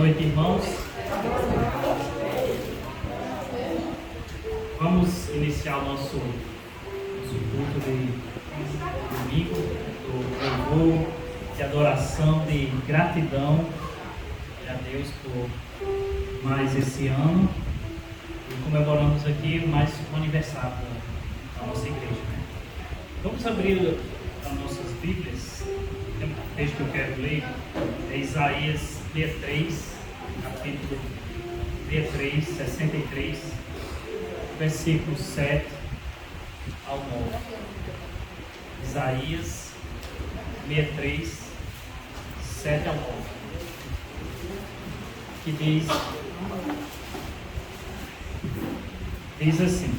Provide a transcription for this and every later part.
noite, irmãos. Vamos iniciar o nosso culto de domingo, do louvor, de adoração, de gratidão a Deus por mais esse ano. E comemoramos aqui mais um aniversário da nossa igreja, né? Vamos abrir as nossas Bíblias. O texto que eu quero ler é Isaías 63, capítulo 63, 63, versículos 7 ao 9. Isaías 63, 7 ao 9. Que diz assim: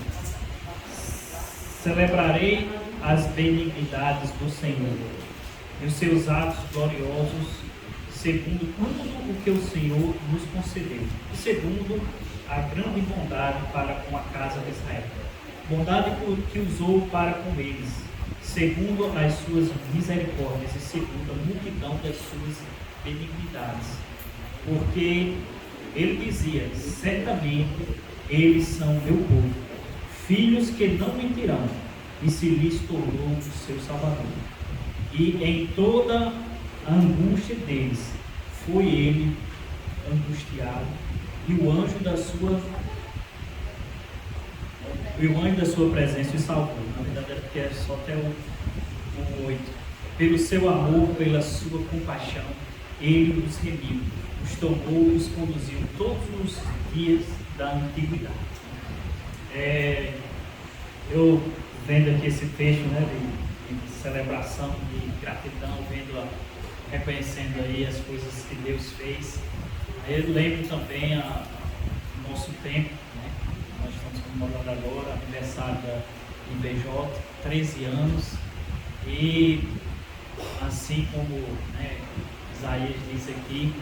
celebrarei as benignidades do Senhor e os seus atos gloriosos, segundo tudo o que o Senhor nos concedeu, e segundo a grande bondade para com a casa de Israel, bondade que usou para com eles, segundo as suas misericórdias e segundo a multidão das suas benignidades. Porque ele dizia: certamente eles são meu povo, filhos que não mentirão, e se lhes tornou o seu Salvador. E em toda a angústia deles foi ele angustiado, e o anjo da sua presença o salvou. Na verdade é porque é só até o 8. Pelo seu amor, pela sua compaixão, ele os remiu, os tomou e os conduziu todos os dias da antiguidade. Eu vendo aqui esse texto, né, de celebração, de gratidão, reconhecendo aí as coisas que Deus fez. Eu lembro também o nosso tempo, né? Nós estamos comemorando agora o aniversário da IBJ, 13 anos, e assim como, né, Isaías diz aqui,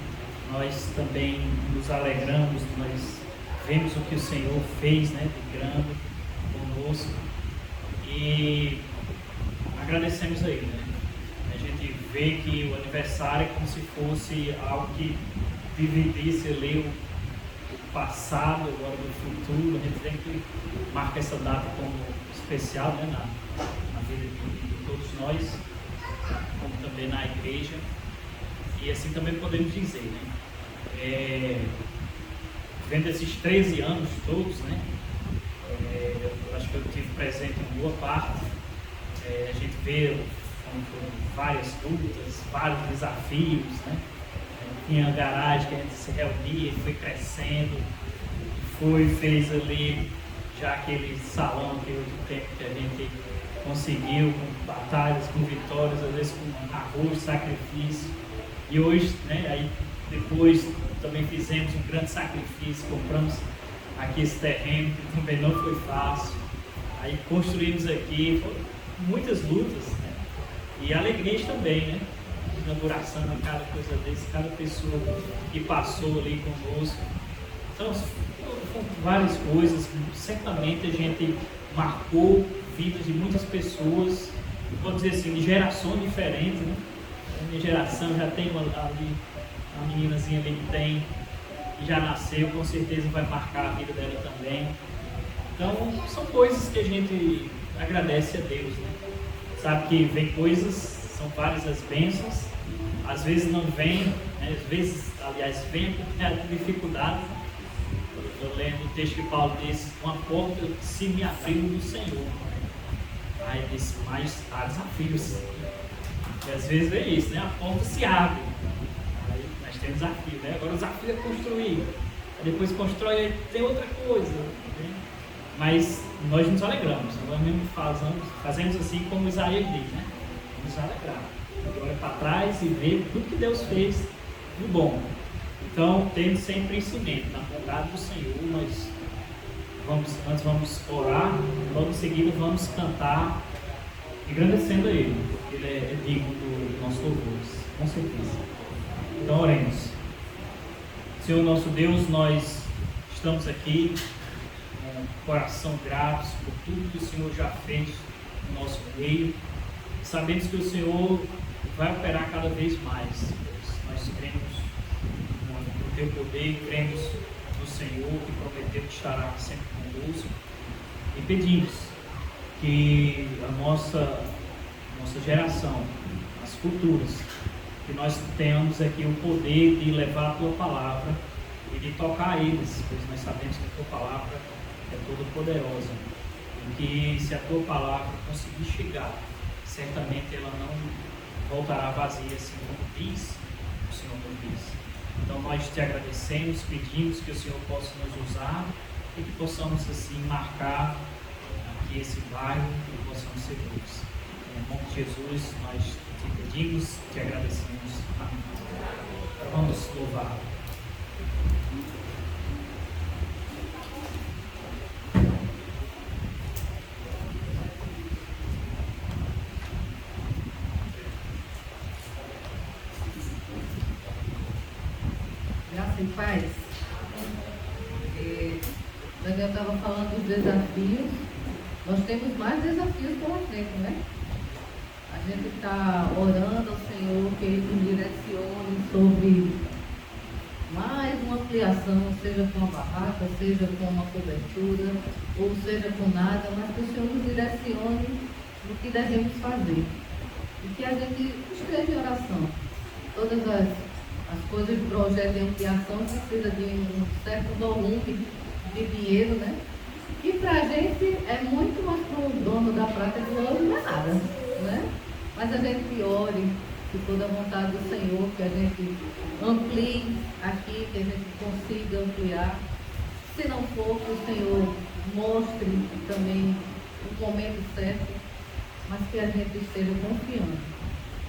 nós também nos alegramos, nós vemos o que o Senhor fez, né, de grande conosco, e agradecemos a Ele, né? A gente vê que o aniversário é como se fosse algo que dividisse ali o passado, agora do futuro. A gente sempre marca essa data como especial, né, na vida de todos nós, como também na igreja, e assim também podemos dizer, né? Vendo esses 13 anos todos, né? Eu acho que eu tive presente em boa parte. A gente vê várias lutas, vários desafios, né? Tinha a garagem que a gente se reunia, foi crescendo, fez ali já aquele salão, aquele tempo que a gente conseguiu, com batalhas, com vitórias, às vezes com arroz, sacrifício. E hoje, né, aí depois também fizemos um grande sacrifício, compramos aqui esse terreno, que também não foi fácil. Aí construímos aqui, muitas lutas, né? E alegrias também, né? Inauguração de cada coisa desse, cada pessoa que passou ali conosco. Então, foram várias coisas. Certamente a gente marcou vidas de muitas pessoas, vou dizer assim, de gerações diferentes, né? A minha geração já tem ali, uma meninazinha ali que já nasceu, com certeza vai marcar a vida dela também. Então, são coisas que a gente agradece a Deus, né? Sabe que vem coisas, são várias as bênçãos, às vezes não vem, né? Às vezes, aliás, vem a dificuldade. Eu lembro o texto que Paulo disse: uma porta se me abriu do Senhor. Aí disse: mas há desafios. E às vezes é isso, né? A porta se abre. Aí nós temos desafio, né? Agora o desafio é construir. Aí depois constrói, tem outra coisa, né? Mas nós nos alegramos, nós mesmo fazemos assim como Isaías diz, né? Nos alegrar. Olha para trás e vê tudo que Deus fez no bom. Então, tendo sempre isso em mente, na bondade do Senhor, nós vamos orar, logo em seguida vamos cantar, agradecendo a Ele, porque Ele é digno do nosso louvor, com certeza. Então, oremos. Senhor nosso Deus, nós estamos aqui coração gratos por tudo que o Senhor já fez no nosso meio. Sabemos que o Senhor vai operar cada vez mais. Nós cremos no teu poder, cremos no Senhor, que prometeu que estará sempre conosco. E pedimos que a nossa geração, as futuras, que nós tenhamos aqui o poder de levar a tua palavra e de tocar eles, pois nós sabemos que a tua palavra é toda poderosa. E que se a tua palavra conseguir chegar, certamente ela não voltará vazia, assim como diz o Senhor nos diz. Então nós te agradecemos, pedimos que o Senhor possa nos usar e que possamos assim marcar aqui esse bairro, que possamos ser luz. Em nome de Jesus nós te pedimos, te agradecemos. Amém. Então vamos louvar. Graça e paz. Daniel estava falando dos desafios. Nós temos mais desafios pela frente, né? A gente está orando ao Senhor que Ele nos direcione sobre mais uma ampliação, seja com a barraca, seja com uma cobertura, ou seja com nada, mas que o Senhor nos direcione no que devemos fazer. E que a gente esteja em oração. Todas as coisas de projeto de ampliação precisa de um certo volume de dinheiro, né? E para a gente é muito, mais para o dono da prata e do ouro não é nada, né? Mas a gente ore, que toda a vontade do Senhor, que a gente amplie aqui, que a gente consiga ampliar. Se não for, que o Senhor mostre também o momento certo, mas que a gente esteja confiando.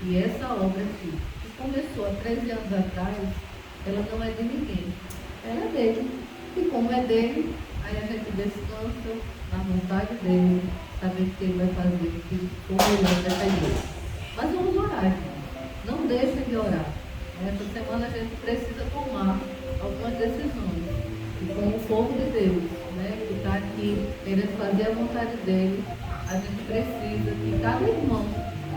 E essa obra aqui, que começou há 13 anos atrás, ela não é de ninguém, ela é dele. E como é dele, aí a gente descansa na vontade dele, saber que ele vai fazer o que for melhor dessa igreja. Mas vamos orar, irmãos. Não deixem de orar. Essa semana a gente precisa tomar algumas decisões. E como o povo de Deus, né, que está aqui querendo fazer a vontade dele, a gente precisa que cada irmão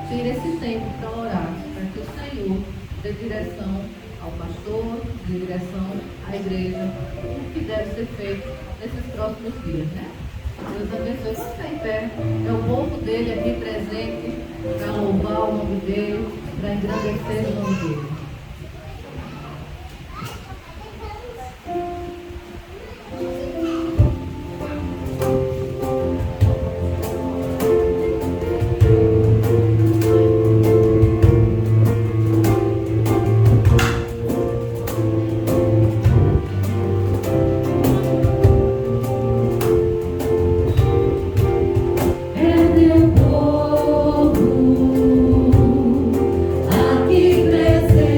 tire esse tempo para orar, para que o Senhor dê direção ao pastor, dê direção à igreja, o que deve ser feito nesses próximos dias, né? Deus abençoe. Vamos ficar em pé. É o povo dele aqui presente para louvar o nome dele, para engrandecer o nome dele. Aqui presente.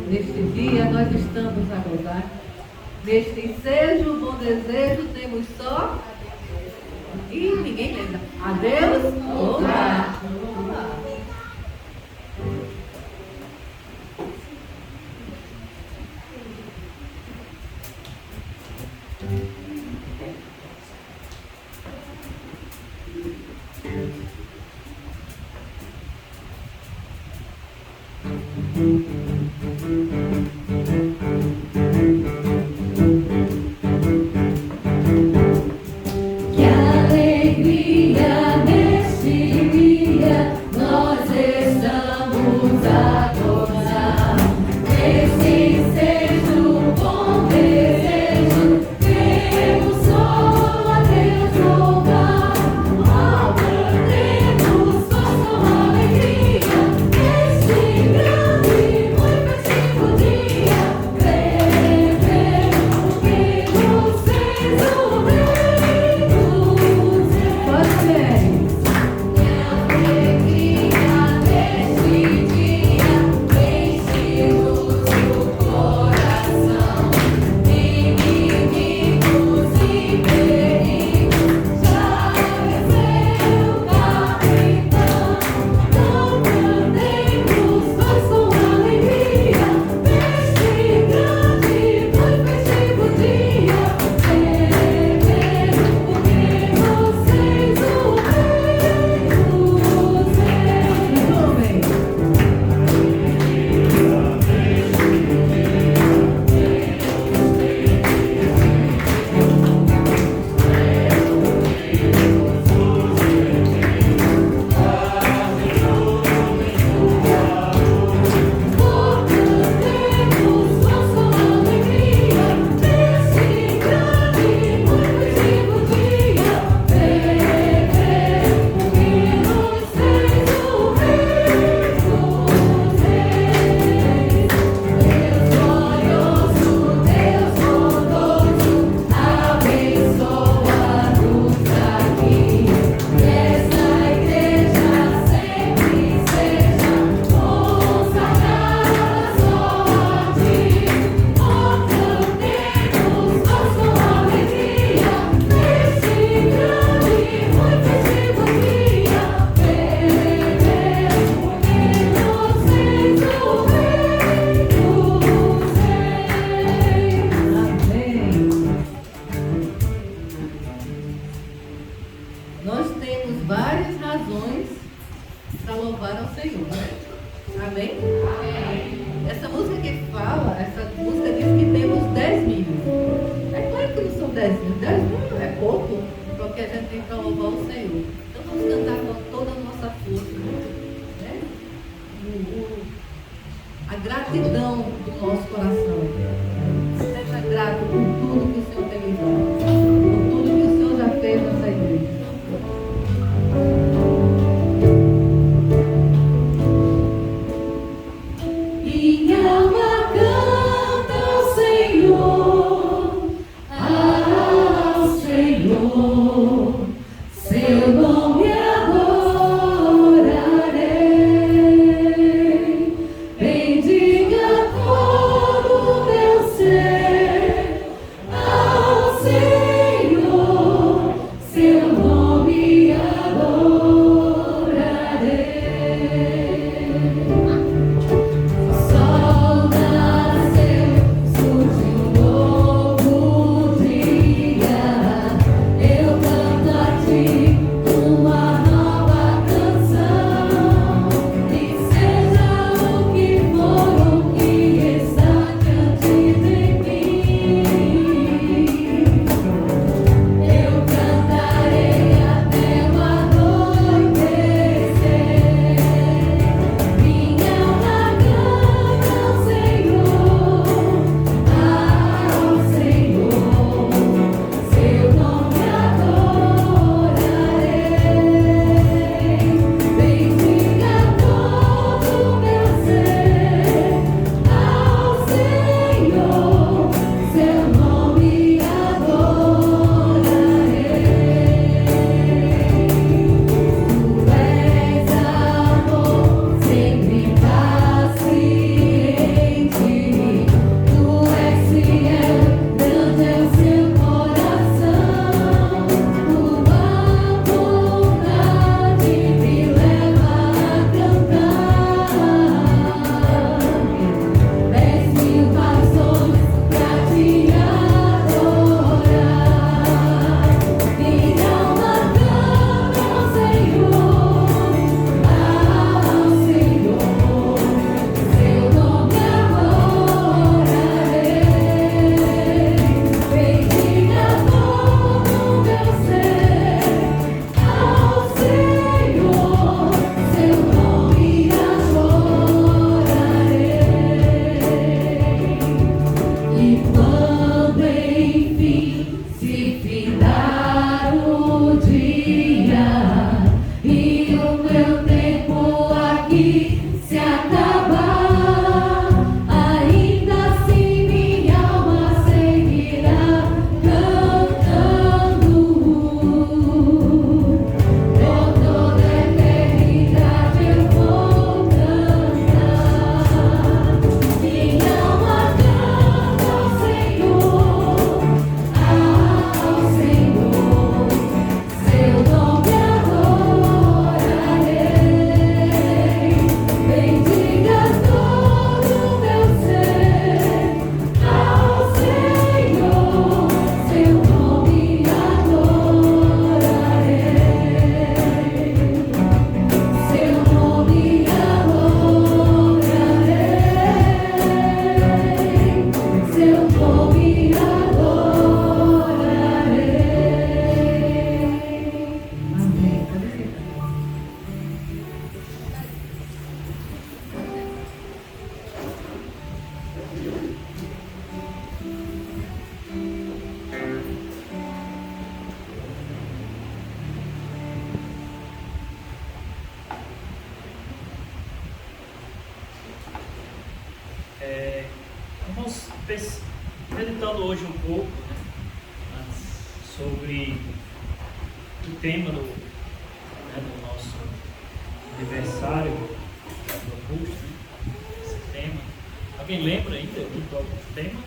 Neste dia nós estamos a gozar. Neste ensejo, bom desejo, temos só. E ninguém lembra. Adeus, louvar. Que alegria neste dia, nós estamos a gozar. Neste ensejo, bom desejo, temos só a Deus louvar. Ó, cantemos com alegria, neste grande e muito festivo dia. Celebremos porque vocês o Nós temos várias razões para louvar ao Senhor. Amém? Essa música que fala, essa música diz que temos 10 mil. É claro que não são 10 mil. 10 mil é pouco porque a gente tem para louvar o Senhor. Então vamos cantar com toda a nossa força, né? A gratidão do nosso coração. Seja grato por tudo que o Senhor tem me dado, por tudo que o Senhor já fez nessa igreja. Minha alma canta ao Senhor, ao Senhor, seu nome adorarei. Bendiga todo o meu ser. que se acabar, ainda assim minha alma seguirá cantando. Por toda a eternidade eu vou cantar. Minha alma canta ao Senhor, ao Senhor, seu nome adorarei. Bendiga todo o meu ser, ao Senhor, seu nome adorarei. Seu nome adorarei. Seu nome adorarei. Amém. Pode ser. Vamos meditando hoje um pouco, né, sobre o tema do nosso aniversário do Augusto, né, esse tema. Alguém lembra ainda qual é o tema?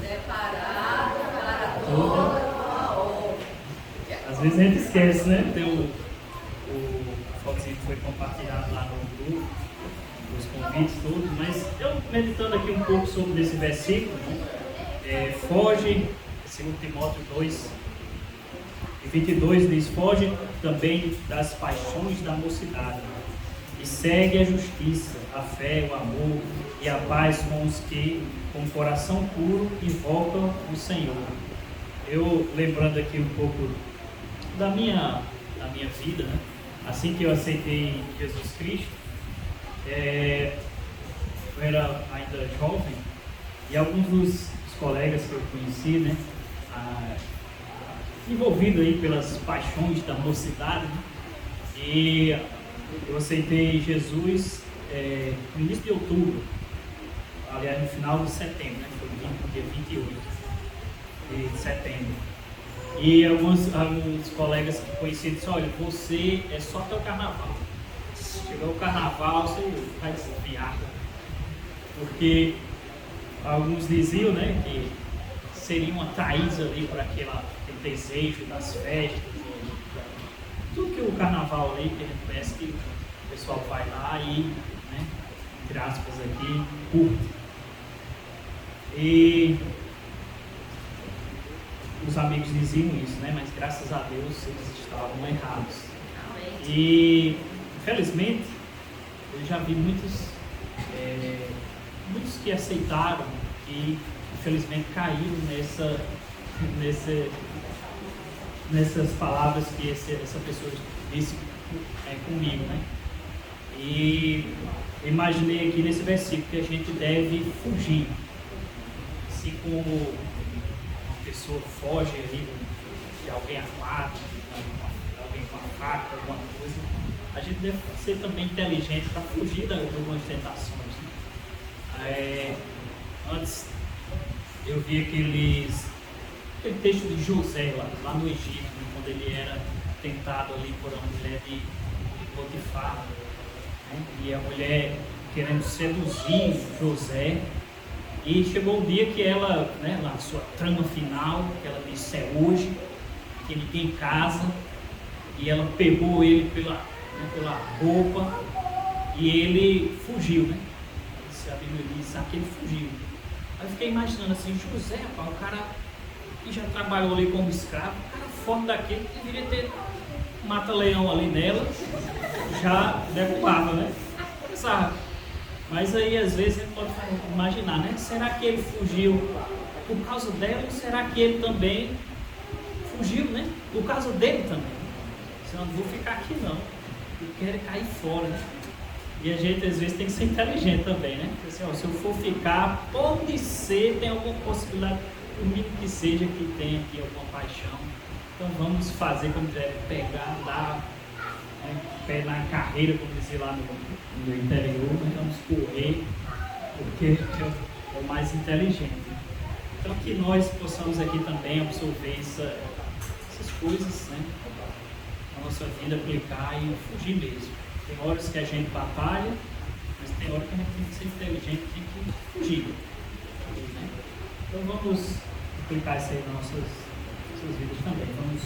Preparado para toda Às vezes a gente esquece, né? Tem a fotozinha que foi compartilhado lá no grupo, os convites todos, mas eu meditando aqui um pouco sobre esse versículo, né? Foge, 2 Timóteo 2:22 diz: foge também das paixões da mocidade e segue a justiça, a fé, o amor e a paz com os que, com o coração puro, invocam o Senhor. Eu lembrando aqui um pouco da minha vida, né? Assim que eu aceitei Jesus Cristo, eu era ainda jovem e alguns dos colegas que eu conheci, né, envolvido aí pelas paixões da mocidade, né, e eu aceitei Jesus no início de outubro, aliás no final de setembro, né, foi no dia 28 de setembro. E alguns colegas que conheci disseram: olha, você é só até o carnaval. Chegou o carnaval, você vai desviar. Porque alguns diziam, né, que seriam atraídos ali por aquele desejo das festas, tudo que o carnaval ali, que a gente conhece, que o pessoal vai lá e, né, entre aspas aqui, curte. E os amigos diziam isso, né? Mas graças a Deus eles estavam errados. E infelizmente eu já vi muitos que aceitaram e infelizmente caíram nessas palavras que essa pessoa disse comigo, né? E imaginei aqui nesse versículo que a gente deve fugir, assim como uma pessoa foge ali de alguém armado, de alguém com a faca, alguma coisa. A gente deve ser também inteligente para fugir de algumas tentações, né? Antes eu vi aquele texto de José lá no Egito, né, quando ele era tentado ali por uma mulher de Potifar, né? E a mulher querendo seduzir José. E chegou um dia que ela, né, na sua trama final, que ela disse: é hoje, que ninguém casa, e ela pegou ele pela roupa e ele fugiu, né? A Bíblia diz que ele fugiu. Aí eu fiquei imaginando assim: José, rapaz, o cara que já trabalhou ali como escravo, o cara forte daquele, deveria ter mata-leão ali nela, já derrubava, né? Sabe? Mas aí às vezes a gente pode imaginar, né? Será que ele fugiu por causa dela ou será que ele também fugiu, né? Por causa dele também? Senão não vou ficar aqui não, eu quero cair fora, né? E a gente às vezes tem que ser inteligente também, né? Assim, ó, se eu for ficar, pode ser, tem alguma possibilidade, o mínimo que seja, que tenha aqui alguma paixão. Então vamos fazer como deve, pegar, dar, né? pé na carreira, como dizer lá no interior, nós vamos correr, porque é o mais inteligente. Então que nós possamos aqui também absorver essas coisas, né, na nossa vida, aplicar e fugir mesmo. Tem horas que a gente batalha, mas tem hora que a gente tem que ser inteligente, tem que fugir. Né? Então vamos aplicar isso aí nas nossas vidas também. Vamos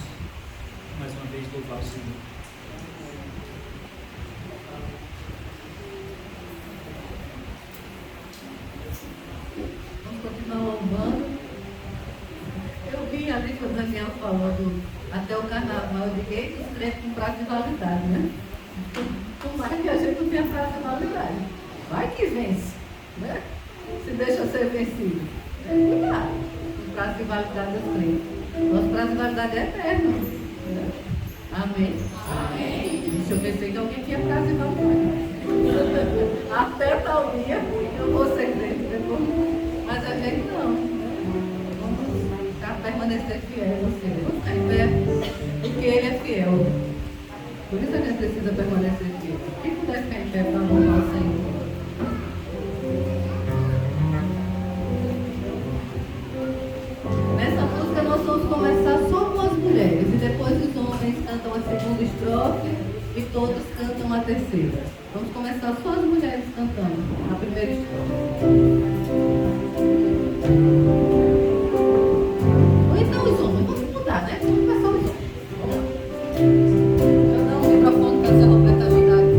mais uma vez louvar o Senhor. Vamos continuar louvando. Eu vi ali quando o Daniel falando até o carnaval, eu digo, os crentes com prazo de validade, né? Tomara que a gente não tenha prazo de validade. Vai que vence, né? Se deixa ser vencido. Cuidado com o prazo de validade dos crentes. Nosso prazo de validade é eterno. Né? Amém? Amém. Isso eu pensei que alguém tinha prazo de validade. Até tal dia eu vou ser crente depois. Mas a gente não. Vamos permanecer fiel ao Senhor. Vamos ficar em pé, porque Ele é fiel. Por isso a gente precisa permanecer fiel. Quem puder ficar em pé para louvar o Senhor. Nessa música nós vamos começar só com as mulheres. E depois os homens cantam a segunda estrofe e todos cantam a terceira. Vamos começar só as mulheres cantando a primeira estrofe. Ou então os homens, vamos mudar, né? Vamos começar os homens. Deixa eu dar um microfone para essa representatividade.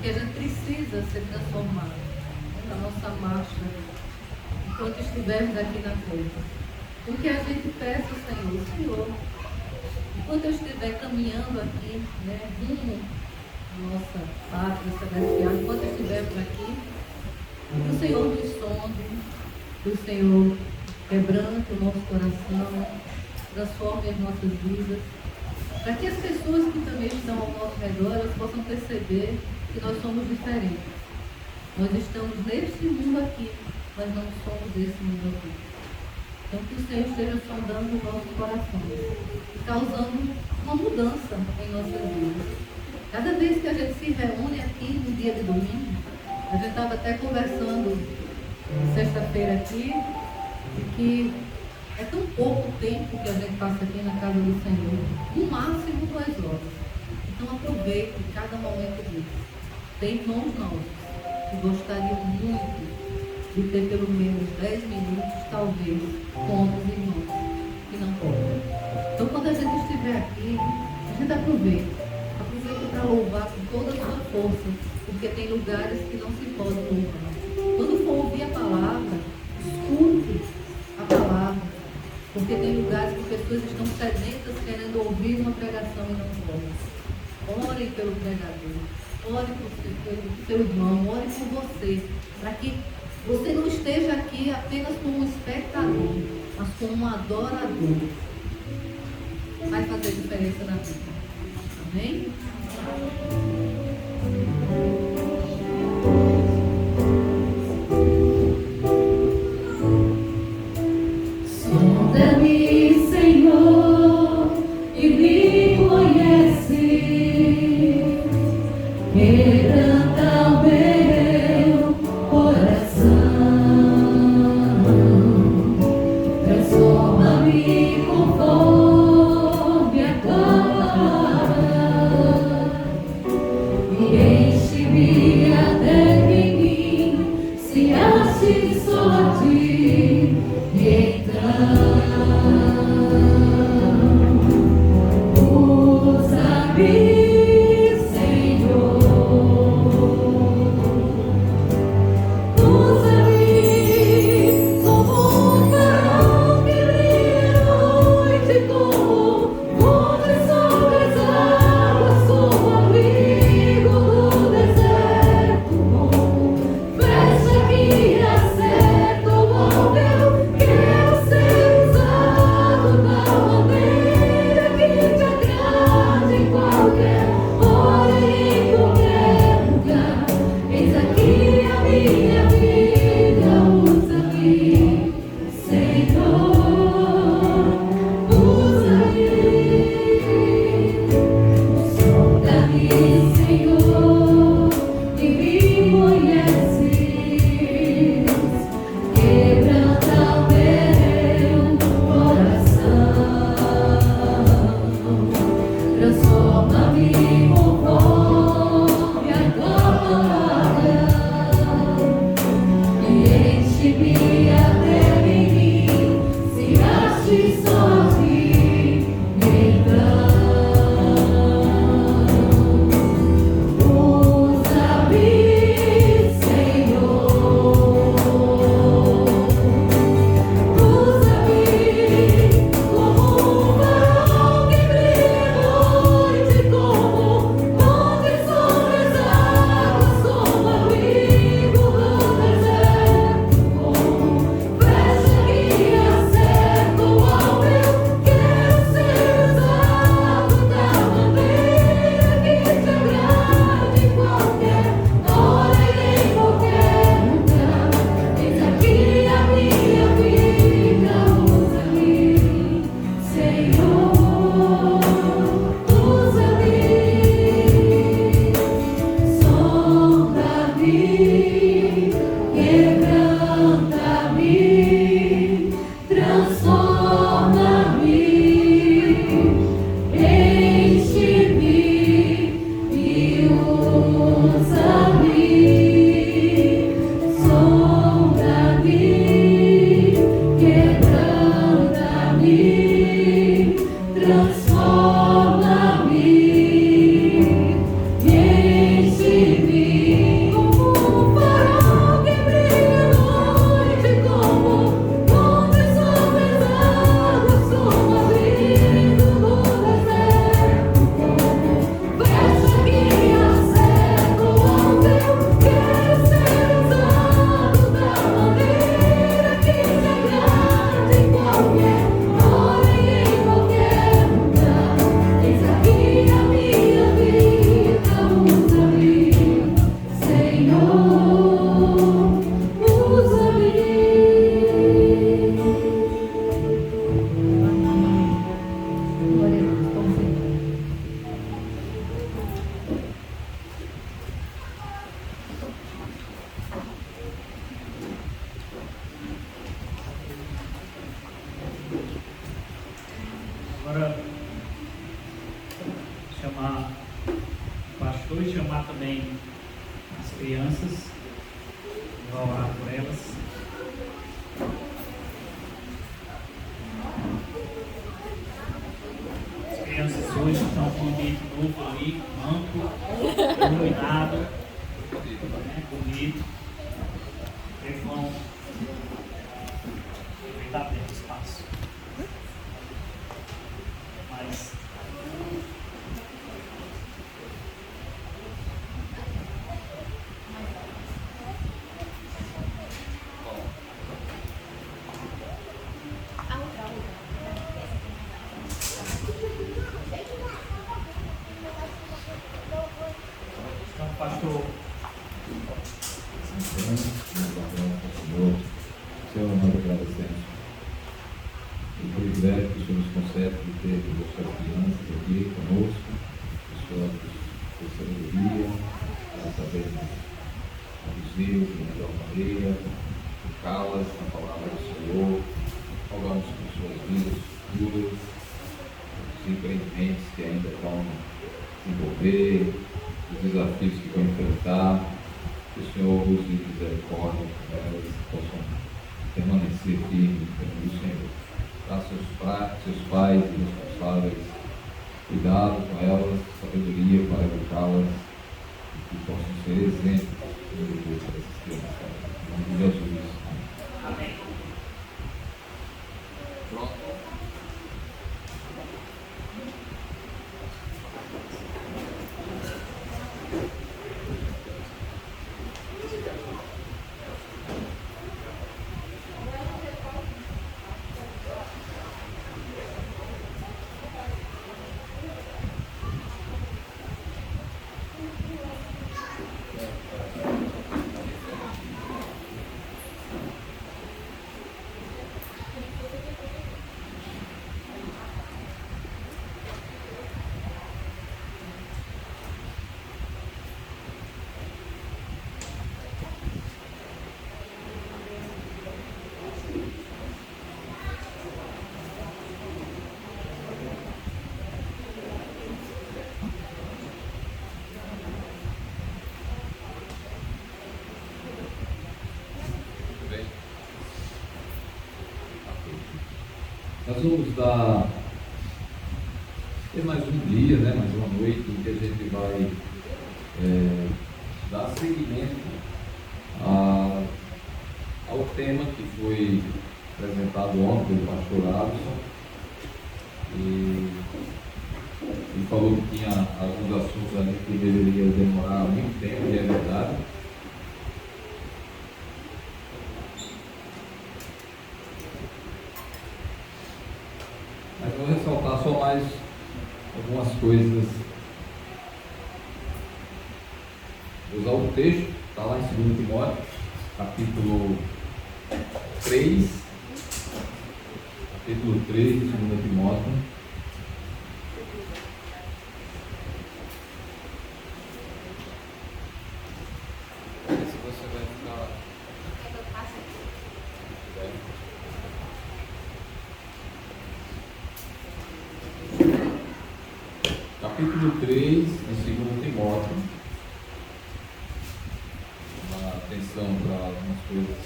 porque a gente precisa ser transformado na nossa marcha enquanto estivermos aqui na terra. Porque a gente peça ao Senhor, Senhor, enquanto eu estiver caminhando aqui, né, rumo à nossa pátria celestial, enquanto estivermos aqui, que o Senhor nos sonde, que o Senhor quebrante o nosso coração, transforme as nossas vidas, para que as pessoas que também estão ao nosso redor, elas possam perceber que nós somos diferentes. Nós estamos neste mundo aqui, mas não somos desse mundo aqui. Então que o Senhor esteja sondando os nossos corações e causando uma mudança em nossas vidas. Cada vez que a gente se reúne aqui no dia de domingo, a gente estava até conversando sexta-feira aqui, de que é tão pouco tempo que a gente passa aqui na casa do Senhor, no máximo 2 horas. Então aproveite cada momento disso. Tem irmãos nossos que gostariam muito de ter pelo menos 10 minutos, talvez, com outros irmãos que não podem. Então quando a gente estiver aqui, a gente aproveita para louvar com toda a sua força, porque tem lugares que não se pode louvar. Quando for ouvir a palavra, escute a palavra, porque tem lugares que pessoas estão sedentas querendo ouvir uma pregação e não podem. Ore pelo pregador, ore pelo seu irmão, ore por você, para que você não esteja aqui apenas como um espectador, mas como um adorador. Vai fazer diferença na vida. Amém? Sonda-me, Senhor, e me conhece. Quebranta o meu coração. Transforma-me conforme a tua palavra. E enche-me até que em mim se ache só a ti. E então usa-me, Senhor, usa-me como um farol que brilha à noite, como onde sobre as águas, como abrigo hoje, chamar também as crianças, vou orar por elas. As crianças hoje estão com um ambiente novo ali, amplo, iluminado, né, bonito. Eles vão aproveitar bem o espaço. Mas então, pastor, Senhor, nós agradecemos o privilégio que o Senhor nos concede de ter as suas crianças aqui conosco, o Senhor nos sabedoria, para sabermos conduzir de melhor maneira, educá-las na palavra do Senhor, rogamos por suas vidas futuras, os empreendimentos que ainda vão desenvolver, os desafios que vão enfrentar, que o Senhor use de misericórdia, para elas possam permanecer firmes no Senhor. Dá seus pais e responsáveis cuidado com elas, sabedoria para educá-las e que possam ser exemplos no Deus dessas crianças. Em nome de Jesus. amém. Pronto. Nós vamos ter mais um dia, né, mais uma noite em que a gente vai dar seguimento ao tema que foi apresentado ontem pelo pastor Alisson e falou que tinha alguns assuntos ali que deveria demorar muito tempo, e é verdade. Mas vou ressaltar só mais algumas coisas. Vou usar o texto, está lá em 2 Timóteo, capítulo 3. Capítulo 3 de 2 Timóteo. Se você vai ficar. Capítulo 3 de 2 Timóteo. Uma atenção para algumas coisas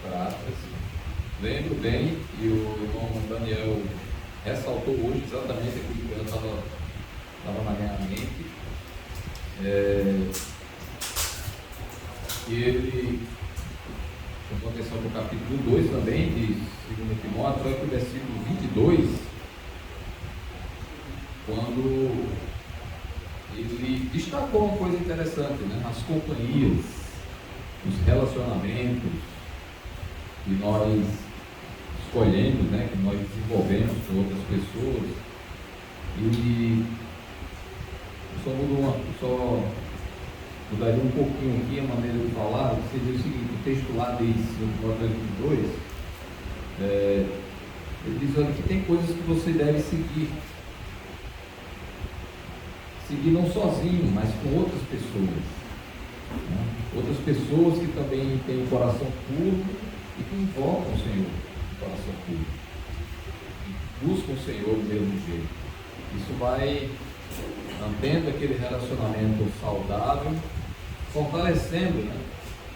práticas. Lembro bem que o irmão Daniel ressaltou hoje exatamente aquilo que eu estava na minha mente. Que ele chamou atenção para o capítulo 2 também, de 2 Timóteo, só que o versículo 22, quando ele destacou uma coisa interessante, né? As companhias, os relacionamentos que nós escolhemos, né? Que nós desenvolvemos com outras pessoas. E só mudaria um pouquinho aqui a maneira de falar, que seria o seguinte: o texto lá diz, no capítulo 2, ele diz, olha, que tem coisas que você deve seguir não sozinho, mas com outras pessoas, né? Outras pessoas que também têm um coração puro e que invocam o Senhor com coração puro, e buscam o Senhor do mesmo jeito. Isso vai mantendo aquele relacionamento saudável, fortalecendo, né,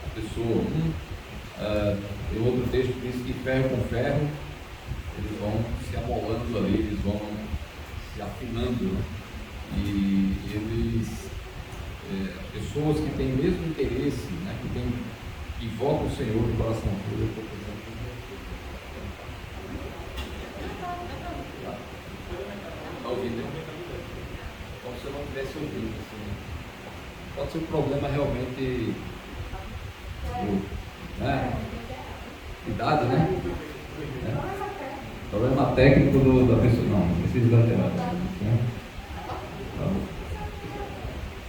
a pessoa. E outro texto diz que ferro com ferro, eles vão se amolando ali, eles vão se afinando, né? E eles, pessoas que têm o mesmo interesse, né, que invocam o Senhor de coração puro. Está ouvindo? Como se eu não tivesse ouvido. Assim. Pode ser um problema realmente, né? Idade, né? Problema técnico da pessoa. Não precisa da terapia. Né?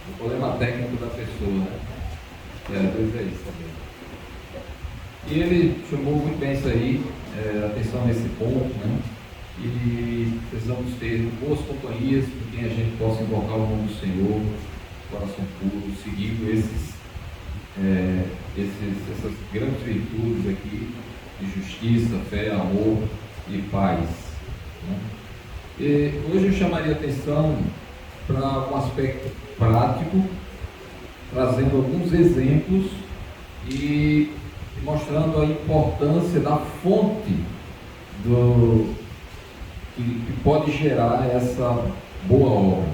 O problema técnico da pessoa, né? Às vezes é isso também. E ele chamou muito bem isso aí, atenção nesse ponto, né? E precisamos ter boas companhias com quem a gente possa invocar o nome do Senhor, coração puro, seguindo essas grandes virtudes aqui de justiça, fé, amor e paz. Né? E hoje eu chamaria atenção para um aspecto prático, trazendo alguns exemplos e mostrando a importância da fonte que pode gerar essa boa obra,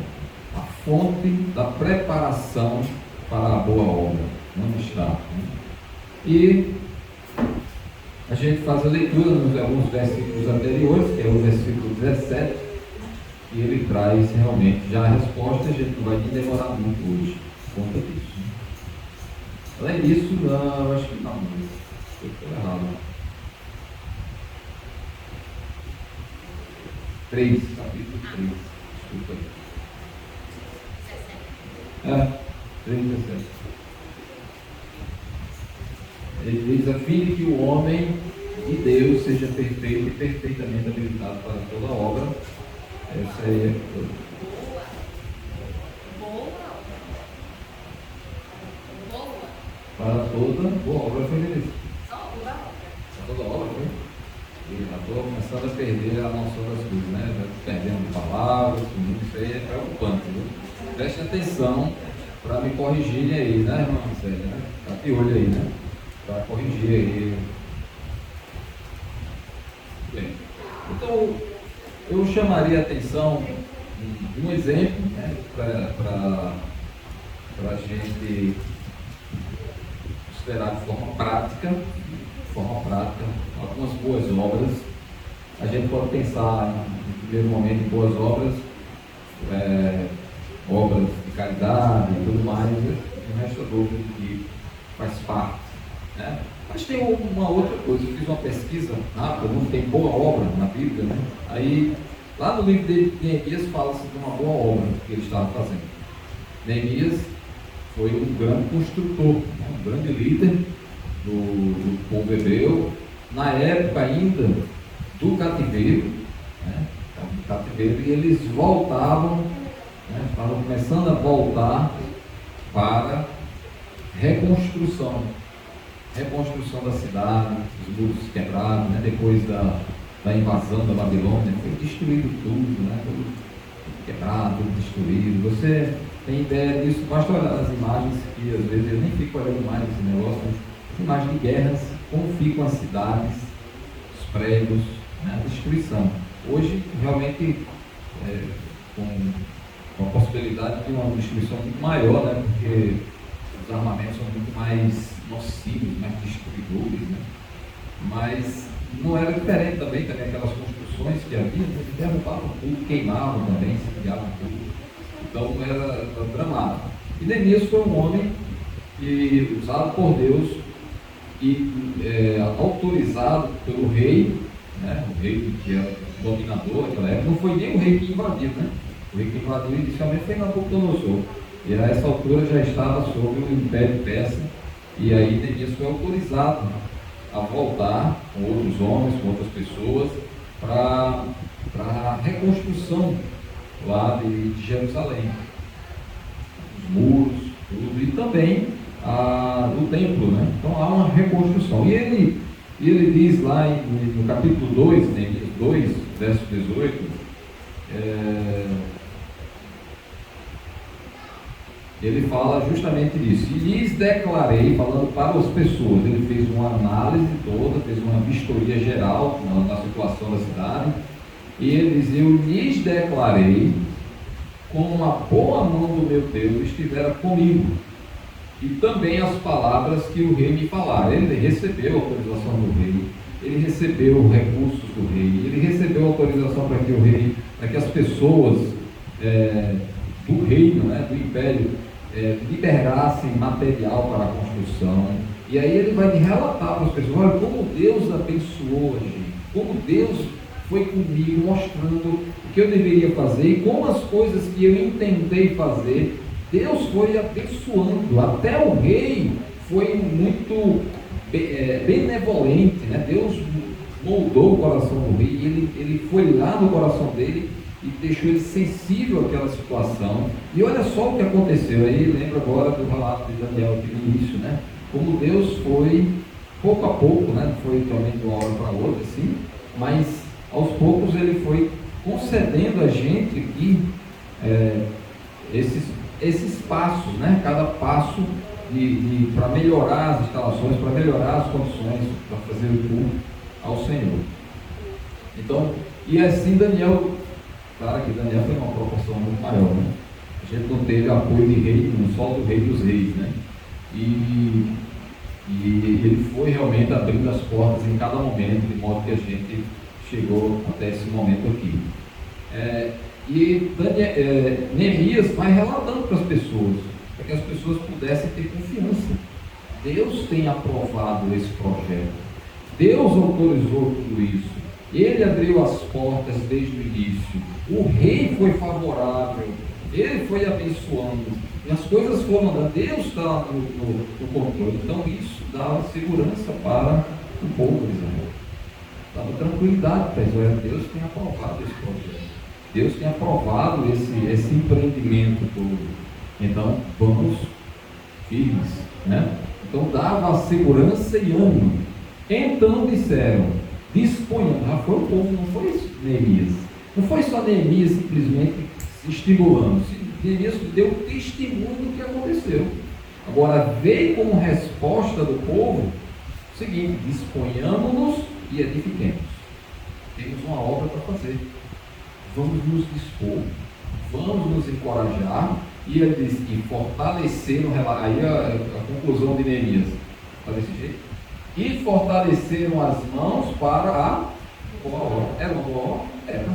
a fonte da preparação para a boa obra, onde está. Né? E a gente faz a leitura nos alguns versículos anteriores, que é o versículo 17, e ele traz realmente já a resposta. A gente não vai nem demorar muito hoje por conta disso. Né? Além disso, não, eu acho que não, estou errado. 3, capítulo 3, desculpa aí. 3:17. Ele diz: a fim de que o homem de Deus seja perfeito e perfeitamente habilitado para toda obra. Essa aí é para toda boa obra foi ele. Para toda obra foi? E já estou começando a perder a noção das coisas, né? Perdendo palavras, isso aí é preocupante, viu? Preste atenção para me corrigirem aí, né, irmã Célia? Né? Tá de olho aí, né? Para corrigir aí. Bem, então eu chamaria a atenção um exemplo, né, para a gente considerar de forma prática, algumas boas obras. A gente pode pensar, no primeiro momento, em boas obras, obras de caridade e tudo mais, não resta dúvida de que faz parte. Né? Mas tem uma outra coisa. Eu fiz uma pesquisa rápida, não tem boa obra na Bíblia, né? Aí, lá no livro de Neemias, fala-se de uma boa obra que ele estava fazendo. Neemias foi um grande construtor, né? Um grande líder do povo hebreu, na época ainda do cativeiro, né? Do cativeiro, e eles voltavam, né? Estavam começando a voltar para reconstrução da cidade, os muros quebrados, né? Depois da invasão da Babilônia, foi destruído tudo, né? Tudo quebrado, tudo destruído. Você tem ideia disso? Basta olhar as imagens, que às vezes eu nem fico olhando mais esse negócio, as imagens de guerras, como ficam as cidades, os prédios, né? A destruição. Hoje, realmente, com a possibilidade de uma destruição muito maior, né? Porque os armamentos são muito mais nocivos, mais destruidores, né? Mas não era diferente também aquelas construções que havia, eles derrubavam tudo, queimavam também, incendiavam tudo. Então era dramático. E Neemias foi um homem que, usado por Deus e autorizado pelo rei, né? O rei que era dominador naquela época. Não foi nem o rei que invadiu, né? O rei que invadiu inicialmente foi Nabucodonosor. E a essa altura já estava sob o Império Persa. E aí Neemias foi autorizado a voltar com outros homens, com outras pessoas, para a reconstrução lá de Jerusalém. Os muros, tudo, e também o templo, né? Então há uma reconstrução. E ele diz lá no capítulo 2, Neemias 2, verso 18, ele fala justamente disso. E lhes declarei, falando para as pessoas, ele fez uma análise toda, fez uma vistoria geral na situação da cidade, e ele diz: eu lhes declarei como a boa mão do meu Deus estivera comigo, e também as palavras que o rei me falara. Ele recebeu a autorização do rei, ele recebeu recursos do rei, ele recebeu autorização para que o rei, para que as pessoas do reino, né, do império, liberassem material para a construção. E aí ele vai relatar para as pessoas: olha como Deus abençoou a gente, como Deus foi comigo, mostrando o que eu deveria fazer, e como as coisas que eu intentei fazer, Deus foi abençoando. Até o rei foi muito benevolente, né? Deus moldou o coração do rei, ele foi lá no coração dele e deixou ele sensível àquela situação. E olha só o que aconteceu. Aí lembra agora do relato de Daniel aqui no início, né? Como Deus foi, pouco a pouco, né? Não foi também de uma hora para outra, assim, mas aos poucos ele foi concedendo a gente aqui esses passos, né? Cada passo para melhorar as instalações, para melhorar as condições, para fazer o culto ao Senhor. Então, e assim Daniel, claro que Daniel foi uma proporção muito maior, né? A gente não teve apoio de rei, não só do rei dos reis, né? E ele foi realmente abrindo as portas em cada momento, de modo que a gente chegou até esse momento aqui. Neemias vai relatando para as pessoas, para que as pessoas pudessem ter confiança. Deus tem aprovado esse projeto, Deus autorizou tudo isso, Ele abriu as portas desde o início, o rei foi favorável, ele foi abençoando, e as coisas foram andando. Deus está no controle. Então isso dá segurança para o povo de Israel, dava tranquilidade para Israel. Deus tem aprovado esse projeto, Deus tem aprovado esse empreendimento todo. Então vamos firmes, né? Então dava segurança e ânimo. Então disseram: disponham. Já foi o povo, não foi Neemias. Não foi só Neemias simplesmente se estimulando. Neemias deu testemunho do que aconteceu. Agora veio como resposta do povo o seguinte: disponhamos-nos e edifiquemos. Temos uma obra para fazer. Vamos nos dispor, vamos nos encorajar. E ele diz: e fortaleceram, aí a conclusão de Neemias está desse jeito: e fortaleceram as mãos para a boa obra. Era uma boa obra? Era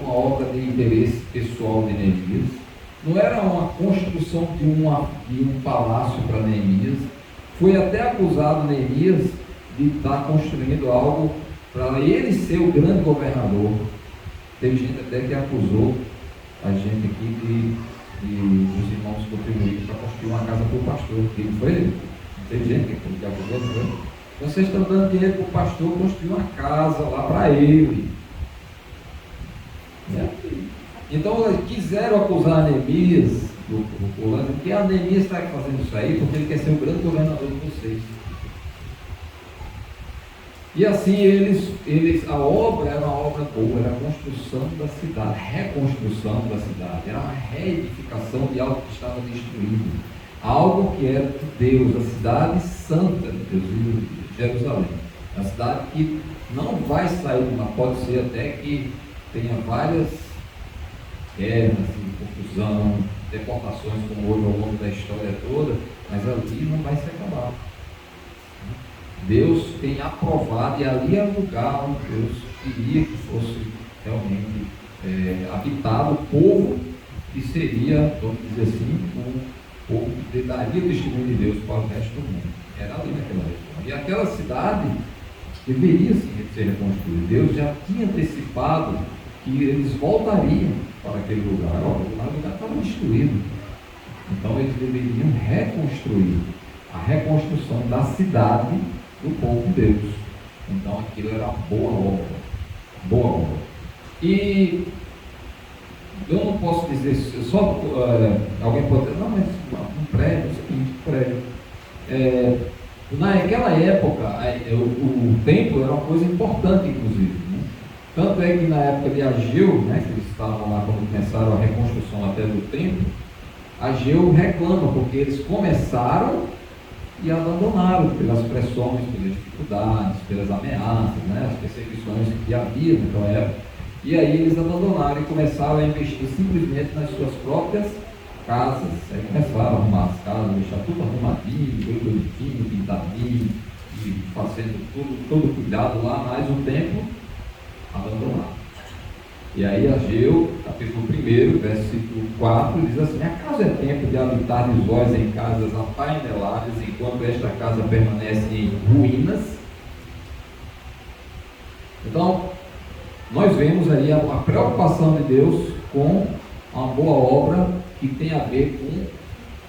uma obra de interesse pessoal de Neemias. Não era uma construção de um palácio para Neemias. Foi até acusado Neemias de estar construindo algo para ele ser o grande governador. Teve gente até que acusou a gente aqui dos irmãos contribuírem para construir uma casa para o pastor. Não foi ele? Teve gente que acusou, não foi? Vocês estão dando dinheiro para o pastor construir uma casa lá para ele. Então quiseram acusar Neemias do que a Neemias está fazendo isso aí porque ele quer ser o grande governador de vocês. E assim a obra era uma obra boa, era a construção da cidade, reconstrução da cidade, era uma reedificação de algo que estava destruído, algo que era de Deus, a cidade santa de Deus, Jerusalém, a cidade que não vai sair, mas pode ser até que tenha várias guerras, confusão, deportações como houve ao longo da história toda, mas ali não vai se acabar. Deus tem aprovado, e ali é o lugar onde Deus queria que fosse realmente habitado o povo que seria, vamos dizer assim, o povo que daria o testemunho de Deus para o resto do mundo. Era ali naquela região. E aquela cidade deveria ser reconstruída. Deus já tinha antecipado que eles voltariam para aquele lugar. O lugar estava destruído. Então eles deveriam reconstruir. A reconstrução da cidade do povo de Deus. Então aquilo era boa obra. Boa obra. E eu não posso dizer, só alguém pode dizer: não, mas um prédio, é o seguinte, prédio. Naquela época, o templo era uma coisa importante, inclusive. Né? Tanto é que na época de Ageu, né, que eles estavam lá quando começaram a reconstrução até do templo, Ageu reclama, porque eles começaram e abandonaram pelas pressões, pelas dificuldades, pelas ameaças, né, as perseguições que havia naquela época. E aí eles abandonaram e começaram a investir simplesmente nas suas próprias casas. Aí começaram a arrumar as casas, deixar tudo arrumadinho, tudo bonitinho, pintadinho, e fazendo todo cuidado lá, mas o templo abandonado. E aí Ageu, capítulo 1, versículo 4, diz assim: acaso é tempo de habitar vós em casas apaineladas, enquanto esta casa permanece em ruínas? Então, nós vemos aí a preocupação de Deus com uma boa obra que tem a ver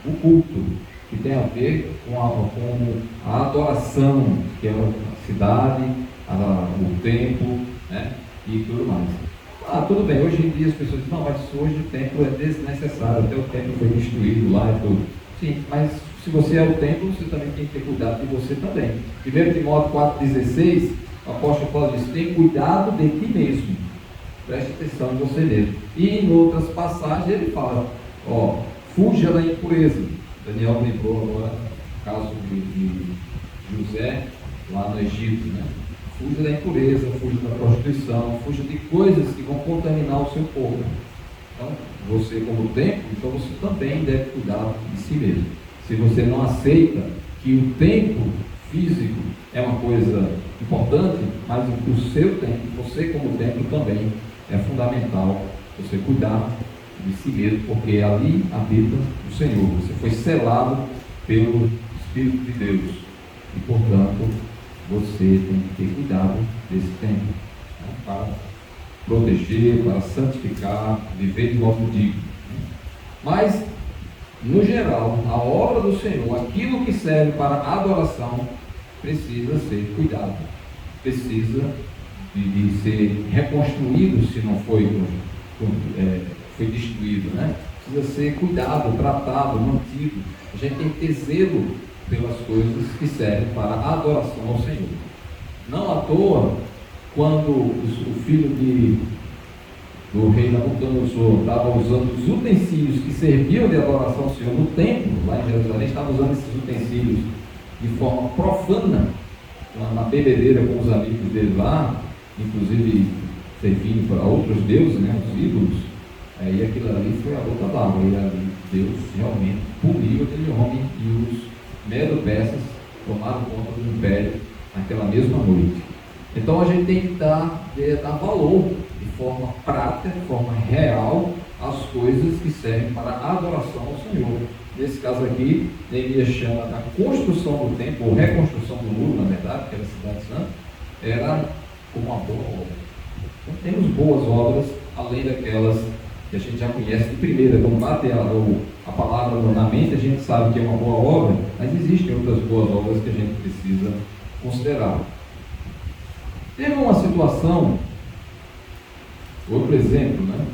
com o culto, que tem a ver com a adoração, que é a cidade, o templo, né, e tudo mais. Tudo bem, hoje em dia as pessoas dizem, não, mas hoje o templo é desnecessário, até o templo foi destruído lá e tudo. Sim, mas se você é o templo, você também tem que ter cuidado de você também. 1 Timóteo 4,16, o apóstolo Paulo diz: tem cuidado de ti mesmo, preste atenção em você mesmo. E em outras passagens ele fala, fuja da impureza. Daniel lembrou agora o caso de José lá no Egito, né? Fuja da impureza, fuja da prostituição, fuja de coisas que vão contaminar o seu povo. Então, você como templo, então você também deve cuidar de si mesmo. Se você não aceita que o templo físico é uma coisa importante, mas o seu templo, você como templo também é fundamental você cuidar de si mesmo, porque ali habita o Senhor. Você foi selado pelo Espírito de Deus e, portanto, você tem que ter cuidado desse templo, né, para proteger, para santificar, viver de modo digno. Mas, no geral, a obra do Senhor, aquilo que serve para adoração, precisa ser cuidado, precisa de ser reconstruído, se não foi destruído, né? Precisa ser cuidado, tratado, mantido. A gente tem que ter zelo pelas coisas que servem para a adoração ao Senhor. Não à toa, quando o filho do rei Nabucodonosor estava usando os utensílios que serviam de adoração ao Senhor no templo, lá em Jerusalém, estava usando esses utensílios de forma profana, na bebedeira com os amigos dele lá, inclusive servindo para outros deuses, né, os ídolos. Aí aquilo ali foi a gota d'água, e ali Deus realmente puniu aquele homem, e os medo-persas tomaram conta do império naquela mesma noite. Então a gente tem que dar valor de forma prática, de forma real, às coisas que servem para a adoração ao Senhor. Nesse caso aqui, Neemias chama da construção do templo, ou reconstrução do muro, na verdade, que era a cidade santa, era uma boa obra. Então temos boas obras, além daquelas que a gente já conhece de primeira. Quando bate a palavra na mente, a gente sabe que é uma boa obra, mas existem outras boas obras que a gente precisa considerar. Teve uma situação, outro exemplo, né?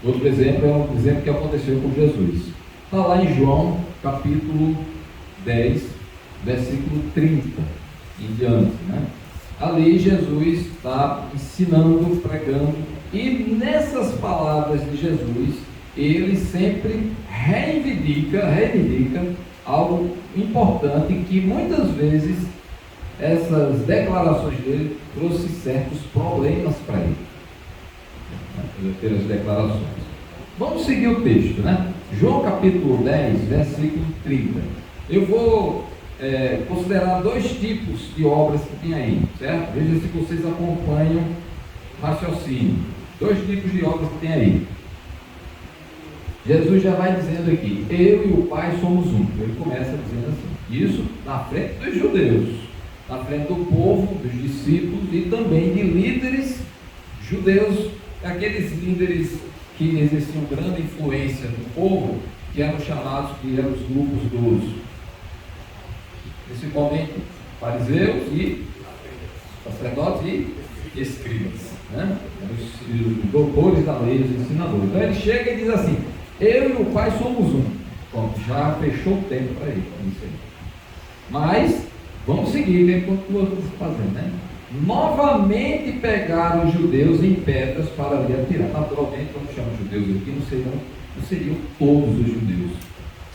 Outro exemplo é um exemplo que aconteceu com Jesus. Está lá em João, capítulo 10, versículo 30 em diante, né? Ali Jesus está ensinando, pregando, e nessas palavras de Jesus, ele sempre reivindica algo importante, que muitas vezes essas declarações dele trouxe certos problemas para ele, pelas declarações. Vamos seguir o texto, né? João capítulo 10, versículo 30. Eu vou considerar dois tipos de obras que tem aí, certo? Veja se vocês acompanham o raciocínio. Dois tipos de obras que tem aí. Jesus já vai dizendo aqui: eu e o Pai somos um. Ele começa dizendo assim, isso na frente dos judeus, na frente do povo, dos discípulos e também de líderes judeus, aqueles líderes que exerciam grande influência no povo, que eram chamados, que eram os grupos principalmente fariseus e sacerdotes e escribas, né? Os doutores da lei, os ensinadores. Então ele chega e diz assim: eu e o Pai somos um. Bom, já fechou o tempo para ele, isso aí. Mas vamos seguir, ele continua fazendo, né? novamente pegaram os judeus em pedras para lhe atirar. Naturalmente, quando chamam judeus aqui, não seriam todos os judeus,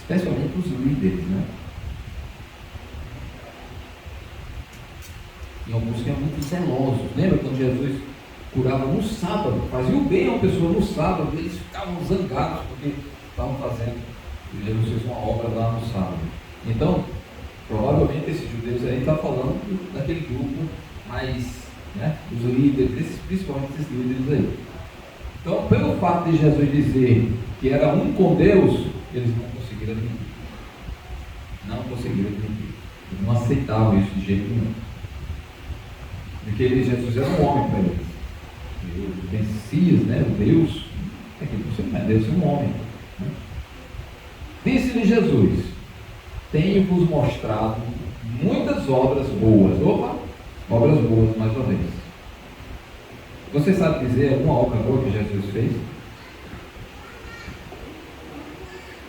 especialmente os líderes, né? E alguns que eram muito zelosos. Lembra quando Jesus curava no sábado, fazia o bem a uma pessoa no sábado, eles ficavam zangados porque estavam fazendo, e Jesus fez uma obra lá no sábado. Então, provavelmente esses judeus aí estão falando daquele grupo mais, né, os líderes, principalmente esses líderes aí. Então, pelo fato de Jesus dizer que era um com Deus, eles não conseguiram admitir. Não conseguiram admitir. Eles não aceitavam isso de jeito nenhum. Porque Jesus era um homem para eles. O Messias, né, o Deus, você não é Deus, é um homem. Né? Disse-lhe Jesus: tenho-vos mostrado muitas obras boas. Opa, obras boas mais uma vez. Você sabe dizer alguma obra boa que Jesus fez?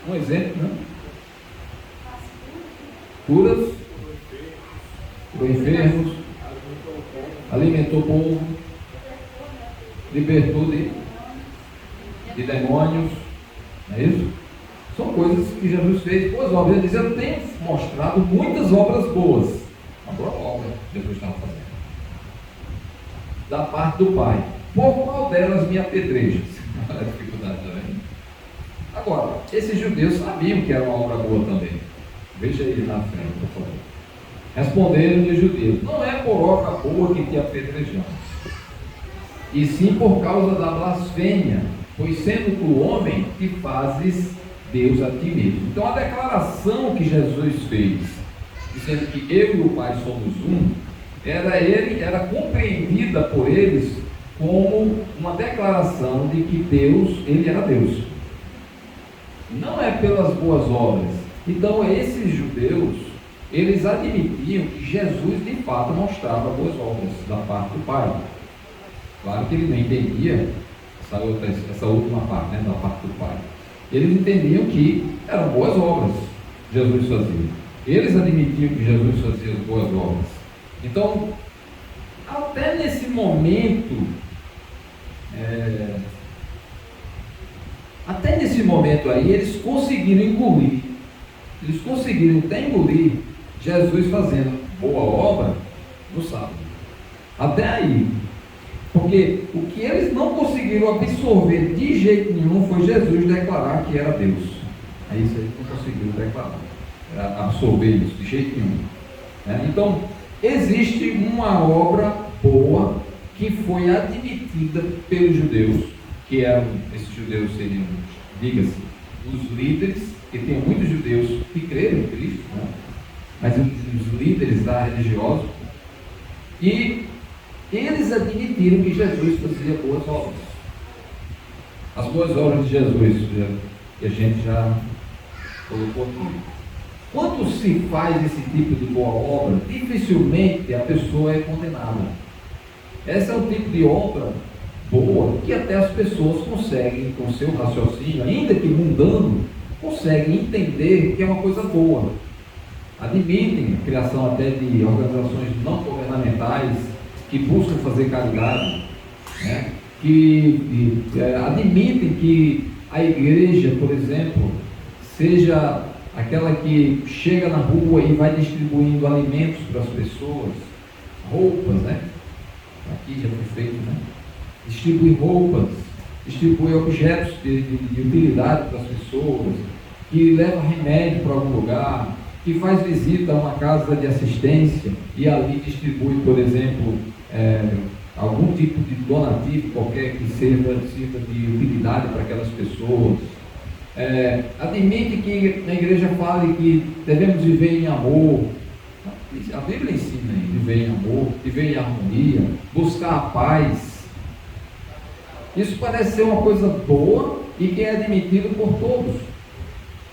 Um exemplo, né? Curas, curou enfermos, alimentou o povo, libertou de demônios, não é isso? São coisas que Jesus fez, boas obras. Ele diz: eu tenho mostrado muitas obras boas. Uma boa obra que Jesus estava fazendo da parte do Pai. Por qual delas me apedrejas? Olha a dificuldade também. Agora, esses judeus sabiam que era uma obra boa também. Veja ele na frente, por favor. Responderam-lhe os judeus: não é por obra boa que te apedrejamos, e sim por causa da blasfêmia, pois sendo tu homem, te fazes Deus a ti mesmo. Então a declaração que Jesus fez, dizendo que eu e o Pai somos um, era compreendida por eles como uma declaração de que Deus, ele era Deus. Não é pelas boas obras. Então esses judeus, eles admitiam que Jesus de fato mostrava boas obras da parte do Pai. Claro que ele não entendia essa última parte, né, da parte do Pai. Eles entendiam que eram boas obras que Jesus fazia. Eles admitiam que Jesus fazia as boas obras. Então, até nesse momento, aí, eles conseguiram até engolir Jesus fazendo boa obra no sábado. Até aí. Porque o que eles não conseguiram absorver de jeito nenhum foi Jesus declarar que era Deus. Aí isso eles não conseguiram declarar, absorver isso de jeito nenhum. Então, existe uma obra boa que foi admitida pelos judeus, que eram, esses judeus seriam, diga-se, os líderes, que tem muitos judeus que creram em Cristo, né? Mas os líderes da religiosa, e eles admitiram que Jesus fazia boas obras. As boas obras de Jesus, que a gente já colocou aqui. Quando se faz esse tipo de boa obra, dificilmente a pessoa é condenada. Esse é o tipo de obra boa que até as pessoas conseguem, com seu raciocínio, ainda que mundano, conseguem entender que é uma coisa boa. Admitem a criação até de organizações não governamentais que buscam fazer caridade, né? Admitem que a igreja, por exemplo, seja aquela que chega na rua e vai distribuindo alimentos para as pessoas, roupas, né? Aqui já foi feito, né? Distribui roupas, distribui objetos de utilidade para as pessoas, que leva remédio para algum lugar, que faz visita a uma casa de assistência e ali distribui, por exemplo, algum tipo de donativo qualquer que sirva de utilidade para aquelas pessoas. Admite que na igreja fale que devemos viver em amor. A Bíblia ensina aí, viver em amor, viver em harmonia, buscar a paz. Isso parece ser uma coisa boa e que é admitido por todos.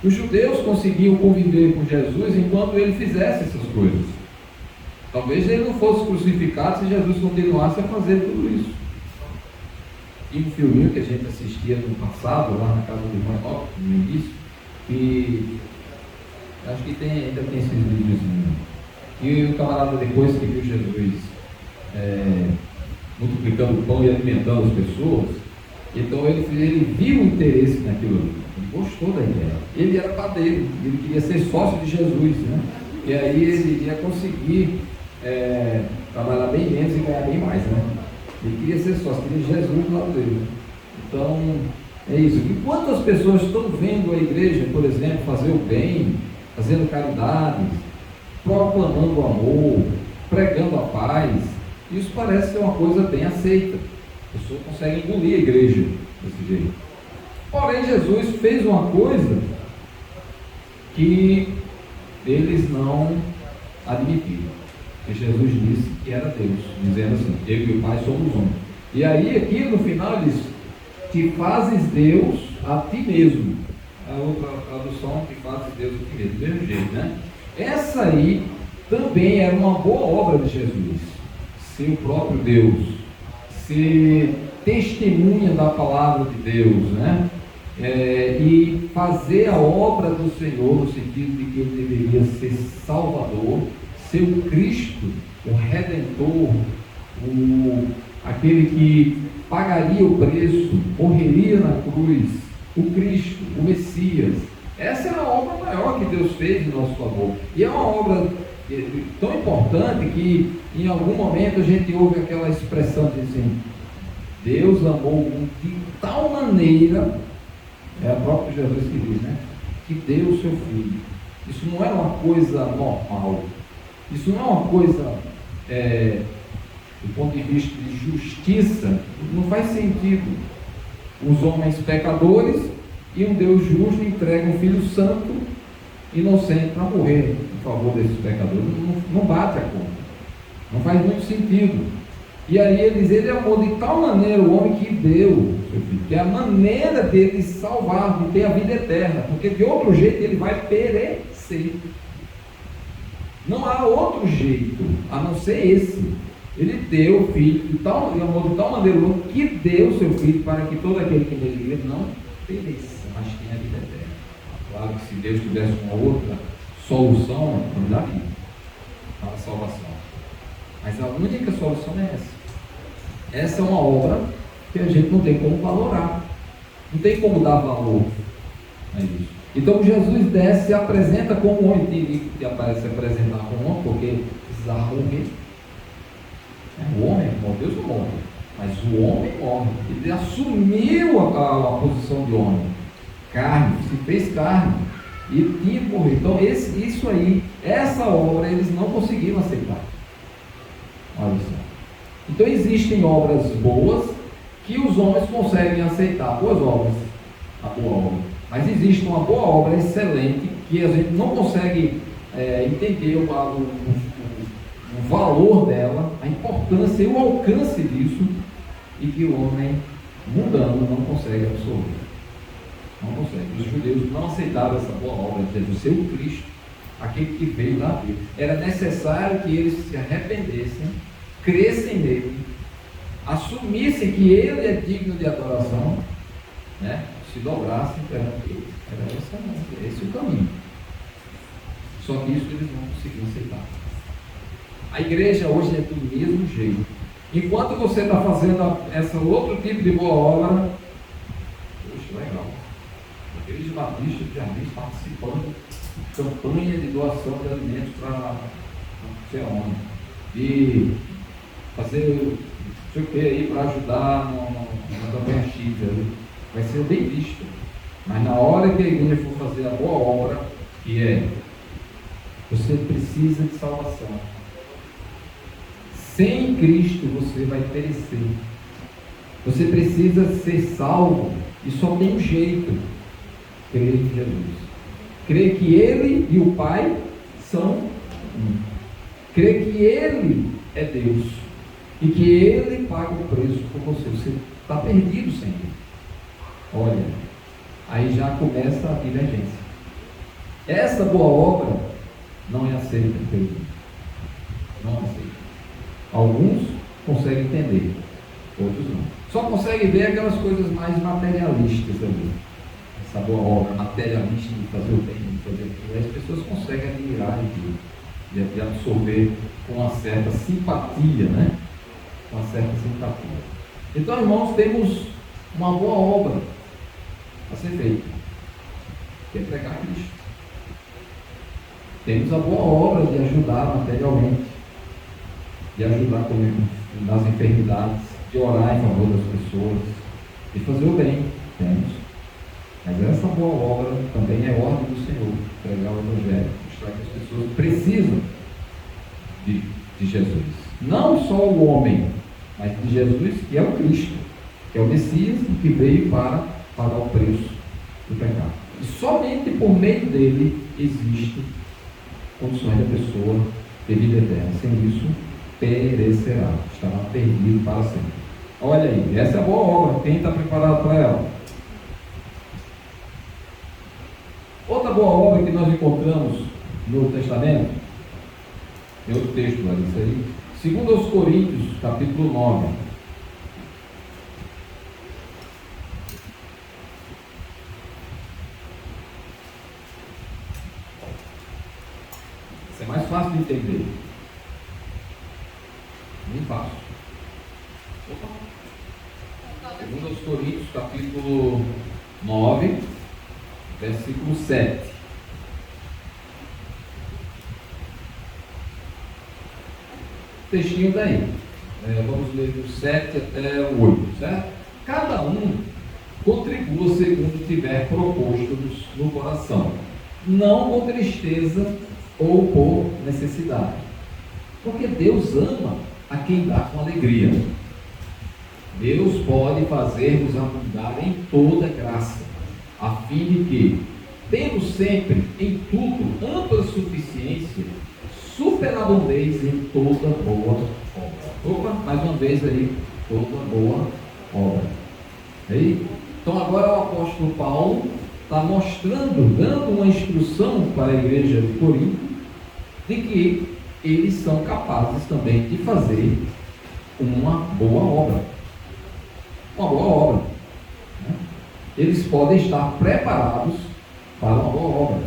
Os judeus conseguiam conviver com Jesus enquanto ele fizesse essas coisas. Talvez ele não fosse crucificado se Jesus continuasse a fazer tudo isso. E um filminho que a gente assistia no passado, lá na casa do irmão, no início, e acho que ainda tem esses vídeos. E o camarada, depois que viu Jesus multiplicando o pão e alimentando as pessoas. Então ele viu o interesse naquilo ali, ele gostou da ideia. Ele era padeiro, ele queria ser sócio de Jesus, né? E aí ele ia conseguir trabalhar bem menos e ganhar bem mais, né? Ele queria ser sócio, queria Jesus do lado dele. Então, é isso. Enquanto as pessoas estão vendo a igreja, por exemplo, fazer o bem, fazendo caridades, proclamando o amor, pregando a paz, isso parece ser uma coisa bem aceita. A pessoa consegue engolir a igreja desse jeito. Porém, Jesus fez uma coisa que eles não admitiram. Porque Jesus disse que era Deus, dizendo assim: eu e o Pai somos um. E aí, aqui no final, ele diz: te fazes Deus a ti mesmo. A outra tradução: te fazes Deus a ti mesmo, do mesmo jeito, né? Essa aí também era uma boa obra de Jesus, ser o próprio Deus, ser testemunha da palavra de Deus, né? E fazer a obra do Senhor, no sentido de que ele deveria ser Salvador, ser o Cristo, o Redentor, aquele que pagaria o preço, morreria na cruz, o Cristo, o Messias. Essa é a obra maior que Deus fez em nosso favor. E é uma obra tão importante que em algum momento a gente ouve aquela expressão de assim: Deus amou o mundo de tal maneira, é o próprio Jesus que diz, né? Que deu o seu Filho. Isso não é uma coisa normal. Isso não é uma coisa, do ponto de vista de justiça, não faz sentido. Os homens pecadores e um Deus justo entrega um Filho Santo, inocente, para morrer em favor desses pecadores. Não bate a conta. Não faz muito sentido. E aí ele amou de tal maneira o homem que deu seu Filho, que é a maneira dele salvar, de ter a vida eterna, porque de outro jeito ele vai perecer. Não há outro jeito, a não ser esse. Ele deu o Filho, ele amou de tal maneira o homem que deu o seu Filho, para que todo aquele que nele crê não pereça, mas tenha a vida eterna. Claro que se Deus tivesse uma outra solução, não daria para a salvação. Mas a única solução é essa. Essa é uma obra que a gente não tem como valorar, não tem como dar valor a isso. Então Jesus desce e se apresenta como um homem, que aparece se apresentar como um homem, porque precisava morrer. O homem, Deus não morre, mas o homem morre. Ele assumiu a posição de homem, carne, se fez carne, e tinha que morrer. Então isso aí, essa obra eles não conseguiram aceitar. Olha só. Então existem obras boas que os homens conseguem aceitar, boas obras, a boa obra. Mas existe uma boa obra excelente que a gente não consegue entender o valor dela, a importância e o alcance disso, e que o homem mundano não consegue absorver. Não consegue. Os judeus não aceitaram essa boa obra de Jesus, ser o Cristo, aquele que veio da vida. Era necessário que eles se arrependessem, crescem nele, assumissem que ele é digno de adoração, né? Se dobrassem perante ele. Era esse o caminho. Só que isso eles não conseguiram aceitar. A igreja hoje é do mesmo jeito. Enquanto você está fazendo esse outro tipo de boa obra, poxa, legal. A igreja batista de Jardins participando de campanha de doação de alimentos para não sei onde. E fazer não sei o que aí para ajudar na campanha X ali. Vai ser bem visto. Mas na hora que a igreja for fazer a boa obra, que é, você precisa de salvação. Sem Cristo você vai perecer. Você precisa ser salvo. E só tem um jeito: crer em Jesus. Crer que Ele e o Pai são um. Crer que Ele é Deus. E que Ele paga o preço por você. Você está perdido sem Ele. Olha, aí já começa a divergência. Essa boa obra não é aceita pelo mundo. Não aceita. Alguns conseguem entender, outros não. Só conseguem ver aquelas coisas mais materialistas ali. Essa boa obra materialista de fazer o bem, de fazer aquilo. E as pessoas conseguem admirar e de absorver com uma certa simpatia, né? uma certa simpatia. Então, irmãos, temos uma boa obra a ser feita, que é pregar Cristo. Temos a boa obra de ajudar materialmente, de ajudar nas enfermidades, de orar em favor das pessoas, de fazer o bem. Temos. Mas essa boa obra também é ordem do Senhor, pregar o Evangelho, mostrar que as pessoas precisam de Jesus. Não só o homem, mas de Jesus, que é o Cristo, que é o Messias e que veio para pagar o preço do pecado. E somente por meio dele existe condições da pessoa ter vida eterna. Sem isso, perecerá, estará perdido para sempre. Olha aí, essa é a boa obra. Quem está preparado para ela? Outra boa obra que nós encontramos no Novo Testamento, tem outro texto, Larissa, aí, 2 Coríntios, capítulo 9. Isso é mais fácil de entender. Bem fácil. 2 Coríntios, capítulo 9, versículo 7. Textinho daí. Vamos ler do 7 até o 8, certo? Cada um contribua segundo tiver proposto no coração, não com tristeza ou por necessidade, porque Deus ama a quem dá com alegria. Deus pode fazer-nos abundar em toda graça, a fim de que, tendo sempre em tudo ampla suficiência, superabundez em toda boa obra. Opa, mais uma vez aí, toda boa obra. Aí? Então agora o apóstolo Paulo está mostrando, dando uma instrução para a igreja de Corinto, de que eles são capazes também de fazer uma boa obra. Uma boa obra. Né? Eles podem estar preparados para uma boa obra.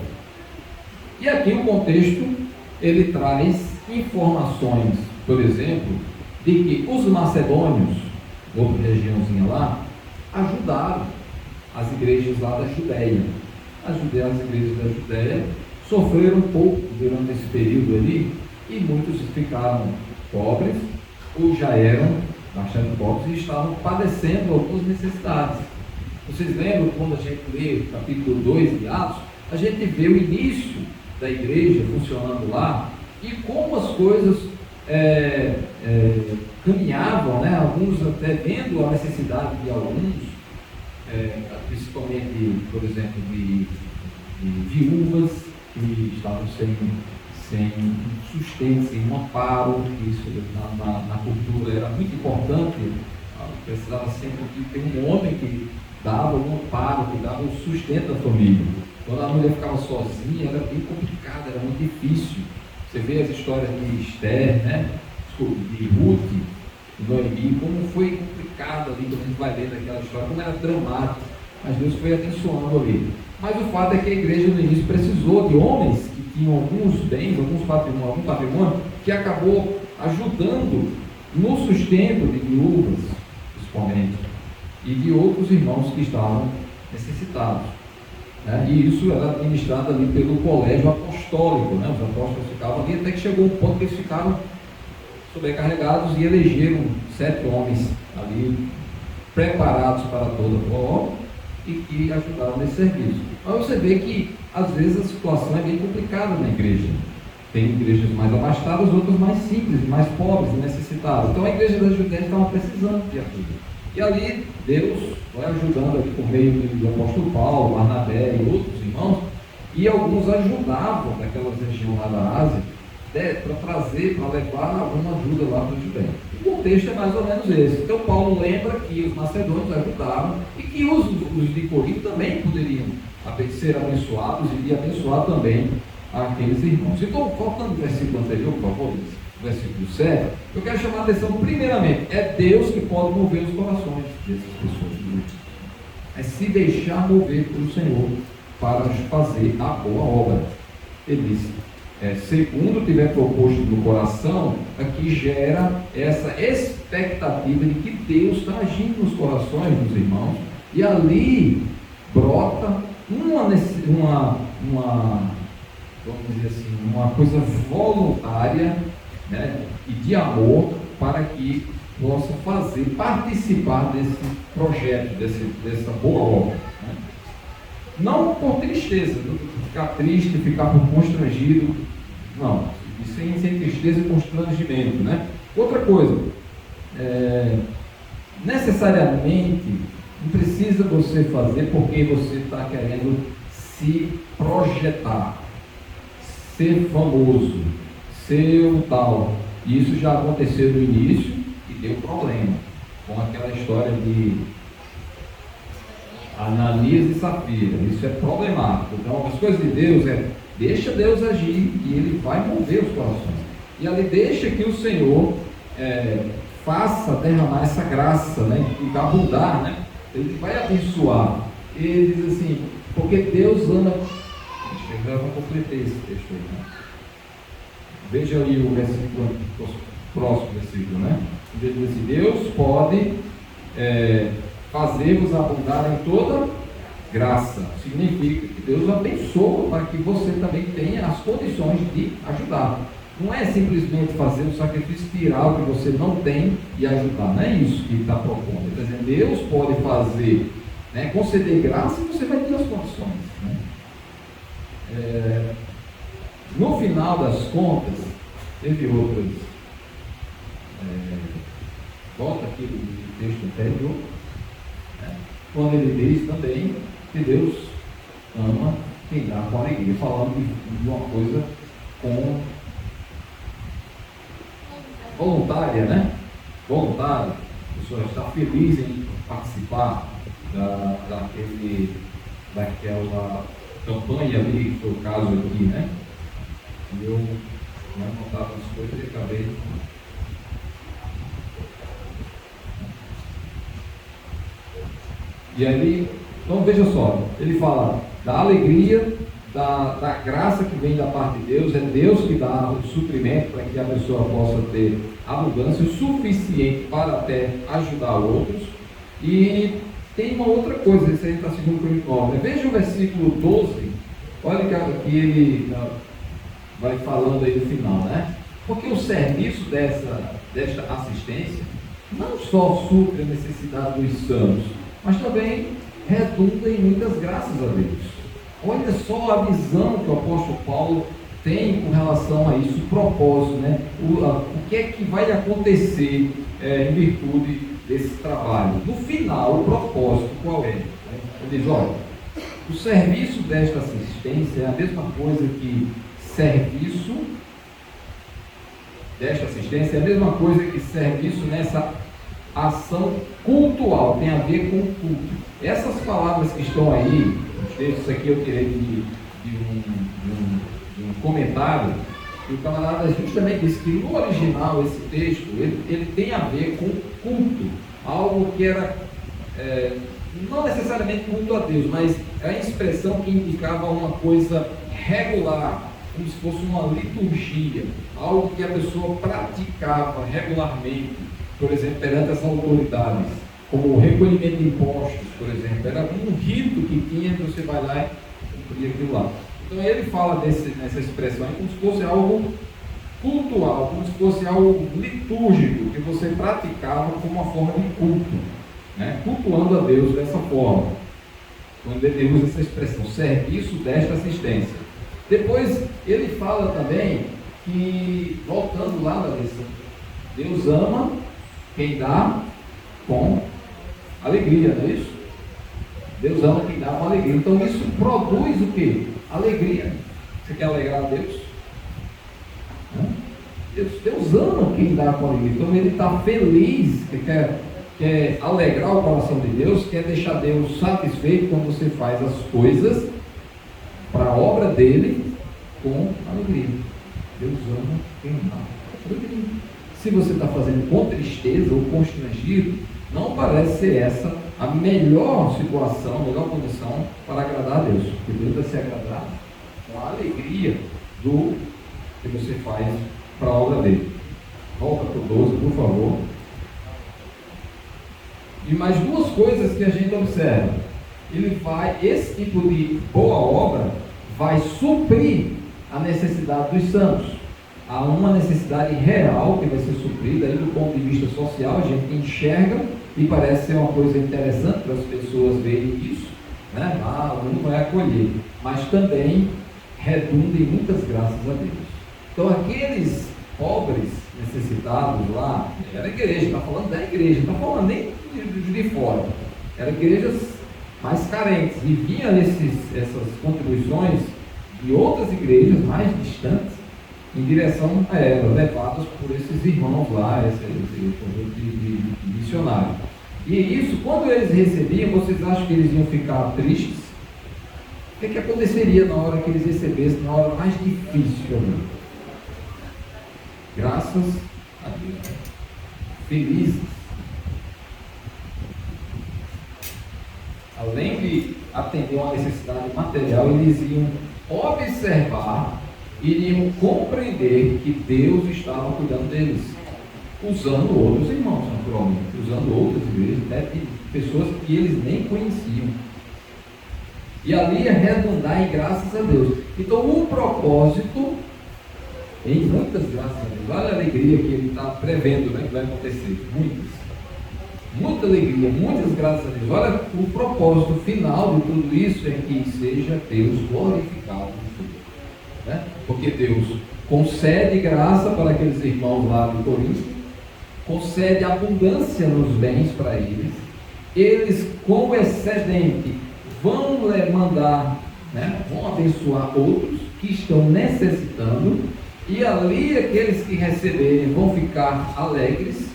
E aqui o contexto, ele traz informações, por exemplo, de que os macedônios, outra regiãozinha lá, ajudaram as igrejas lá da Judéia. As igrejas da Judéia sofreram um pouco durante esse período ali, e muitos ficaram pobres, ou já eram bastante pobres e estavam padecendo algumas necessidades. Vocês lembram quando a gente lê o capítulo 2 de Atos, a gente vê o início da igreja funcionando lá e como as coisas caminhavam, né? Alguns até vendo a necessidade de alguns, principalmente, por exemplo, de viúvas que estavam sem sustento, sem um amparo. Isso na cultura era muito importante. Precisava sempre de ter um homem que dava um amparo, que dava um sustento à família. Quando a mulher ficava sozinha, era bem complicado, era muito difícil. Você vê as histórias de Esther, né? De Ruth, de Noemi, como foi complicado ali, quando a gente vai lendo aquela história, como era dramático, mas Deus foi abençoando ali. Mas o fato é que a igreja no início precisou de homens que tinham alguns bens, algum patrimônio, que acabou ajudando no sustento de viúvas, principalmente, e de outros irmãos que estavam necessitados. Né? E isso era administrado ali pelo colégio apostólico, né? Os apóstolos ficavam ali, até que chegou um ponto que eles ficaram sobrecarregados e elegeram 7 homens ali, preparados para toda a obra e que ajudaram nesse serviço. Mas você vê que às vezes a situação é bem complicada na igreja. Tem igrejas mais abastadas, outras mais simples, mais pobres e necessitadas. Então a igreja da Judéia estava precisando de ajuda. E ali Deus vai ajudando aqui por meio do apóstolo Paulo, Barnabé e outros irmãos, e alguns ajudavam daquelas regiões lá da Ásia, para trazer, para levar alguma ajuda lá para a Judéia. O contexto é mais ou menos esse. Então Paulo lembra que os macedônios ajudaram e que os de Corinto também poderiam ser abençoados e abençoar também aqueles irmãos. Então, voltando ao versículo anterior, por favor, versículo 7, eu quero chamar a atenção, primeiramente, é Deus que pode mover os corações dessas pessoas. É se deixar mover pelo Senhor para fazer a boa obra. Ele disse: segundo tiver proposto no coração, aqui gera essa expectativa de que Deus está agindo nos corações dos irmãos, e ali brota vamos dizer assim, uma coisa voluntária, né, e de amor, para que possa participar desse projeto, dessa boa obra. Né? Não por tristeza, ficar triste, ficar por constrangido, não, sem tristeza e constrangimento. Né? Outra coisa, necessariamente não precisa você fazer porque você está querendo se projetar, ser famoso, ser o tal. Isso já aconteceu no início e deu problema, com aquela história de Ananias e Safira. Isso é problemático. Então, as coisas de Deus deixa Deus agir e Ele vai mover os corações. E ali deixa que o Senhor faça derramar essa graça, né, e abundar, né? Ele vai abençoar. Ele diz assim, porque Deus ama. Eu não completei esse texto aí, né? Veja aí o versículo, o próximo versículo, né? Ele diz assim, Deus pode fazer-vos abundar em toda graça. Significa que Deus abençoa para que você também tenha as condições de ajudar. Não é simplesmente fazer um sacrifício, tirar o que você não tem e ajudar. Não é isso que ele está propondo. Ele está dizendo, Deus pode fazer, né, conceder graça e você vai ter as condições. Né? No final das contas, teve outras. Volta aqui do texto anterior, né, quando ele diz também que Deus ama quem dá com alegria, falando de uma coisa voluntária, né? Voluntária, a pessoa está feliz em participar daquela campanha ali, que foi o caso aqui, né? E eu não anotava as coisas e acabei. E ali, então veja só, ele fala da alegria, da graça que vem da parte de Deus, é Deus que dá o suprimento para que a pessoa possa ter abundância o suficiente para até ajudar outros. E tem uma outra coisa, isso aí está segundo Coríntios 9, né? Veja o versículo 12, olha que ele vai falando aí no final, né? Porque o serviço desta assistência não só supre a necessidade dos santos, mas também redunda em muitas graças a Deus. Olha só a visão que o apóstolo Paulo tem com relação a isso, o propósito, né? O que é que vai acontecer em virtude desse trabalho. No final, o propósito qual é? Ele diz, olha, o serviço desta assistência é a mesma coisa que serviço desta assistência, é a mesma coisa que serviço nessa ação cultual, tem a ver com o culto. Essas palavras que estão aí, os textos aqui eu tirei de um comentário, e o camarada justamente disse que no original esse texto, ele tem a ver com culto, algo que era, não necessariamente culto a Deus, mas é a expressão que indicava uma coisa regular, como se fosse uma liturgia, algo que a pessoa praticava regularmente, por exemplo, perante as autoridades, como o recolhimento de impostos, por exemplo, era um rito que tinha, que você vai lá e cumprir aquilo lá. Então ele fala nessa expressão como se fosse algo cultural, como se fosse algo litúrgico, que você praticava como uma forma de culto, né? Cultuando a Deus dessa forma, quando ele usa essa expressão, serviço desta assistência. Depois ele fala também que, voltando lá na lição, Deus ama quem dá com alegria, não é isso? Deus ama quem dá com alegria. Então isso produz o quê? Alegria. Você quer alegrar a Deus? Deus ama quem dá com alegria. Então ele está feliz, que quer alegrar o coração de Deus, quer deixar Deus satisfeito quando você faz as coisas para a obra dele com alegria. Deus ama quem dá com alegria. Se você está fazendo com tristeza ou constrangido, não parece ser essa a melhor situação, a melhor condição para agradar a Deus. Porque Deus vai se agradar com a alegria do que você faz para a obra dele. Volta para o 12, por favor. E mais duas coisas que a gente observa. Esse tipo de boa obra vai suprir a necessidade dos santos. Há uma necessidade real que vai ser suprida, aí do ponto de vista social, a gente enxerga e parece ser uma coisa interessante para as pessoas verem isso, né? O mundo vai acolher, mas também redunda em muitas graças a Deus. Então aqueles pobres necessitados lá, era a igreja, está falando da igreja, não está falando nem de fora, eram igrejas mais carentes, e vinham essas contribuições de outras igrejas mais distantes, em direção a elas, levadas por esses irmãos lá, esse conjunto de missionários. E isso, quando eles recebiam, vocês acham que eles iam ficar tristes? O que aconteceria na hora que eles recebessem, na hora mais difícil ali? Graças a Deus. Felizes. Além de atender uma necessidade material, eles iam observar, iriam compreender que Deus estava cuidando deles, usando outros irmãos, naturalmente, usando outras igrejas, até pessoas que eles nem conheciam. E ali ia redundar em graças a Deus. Então o propósito, em muitas graças a Deus, olha a alegria que ele está prevendo, né, que vai acontecer, muita alegria, muitas graças a Deus. Olha, o propósito final de tudo isso é que seja Deus glorificado no futuro, né? Porque Deus concede graça para aqueles irmãos lá de Corinto, concede abundância nos bens para eles, eles com o excedente vão mandar, né, vão abençoar outros que estão necessitando, e ali aqueles que receberem vão ficar alegres,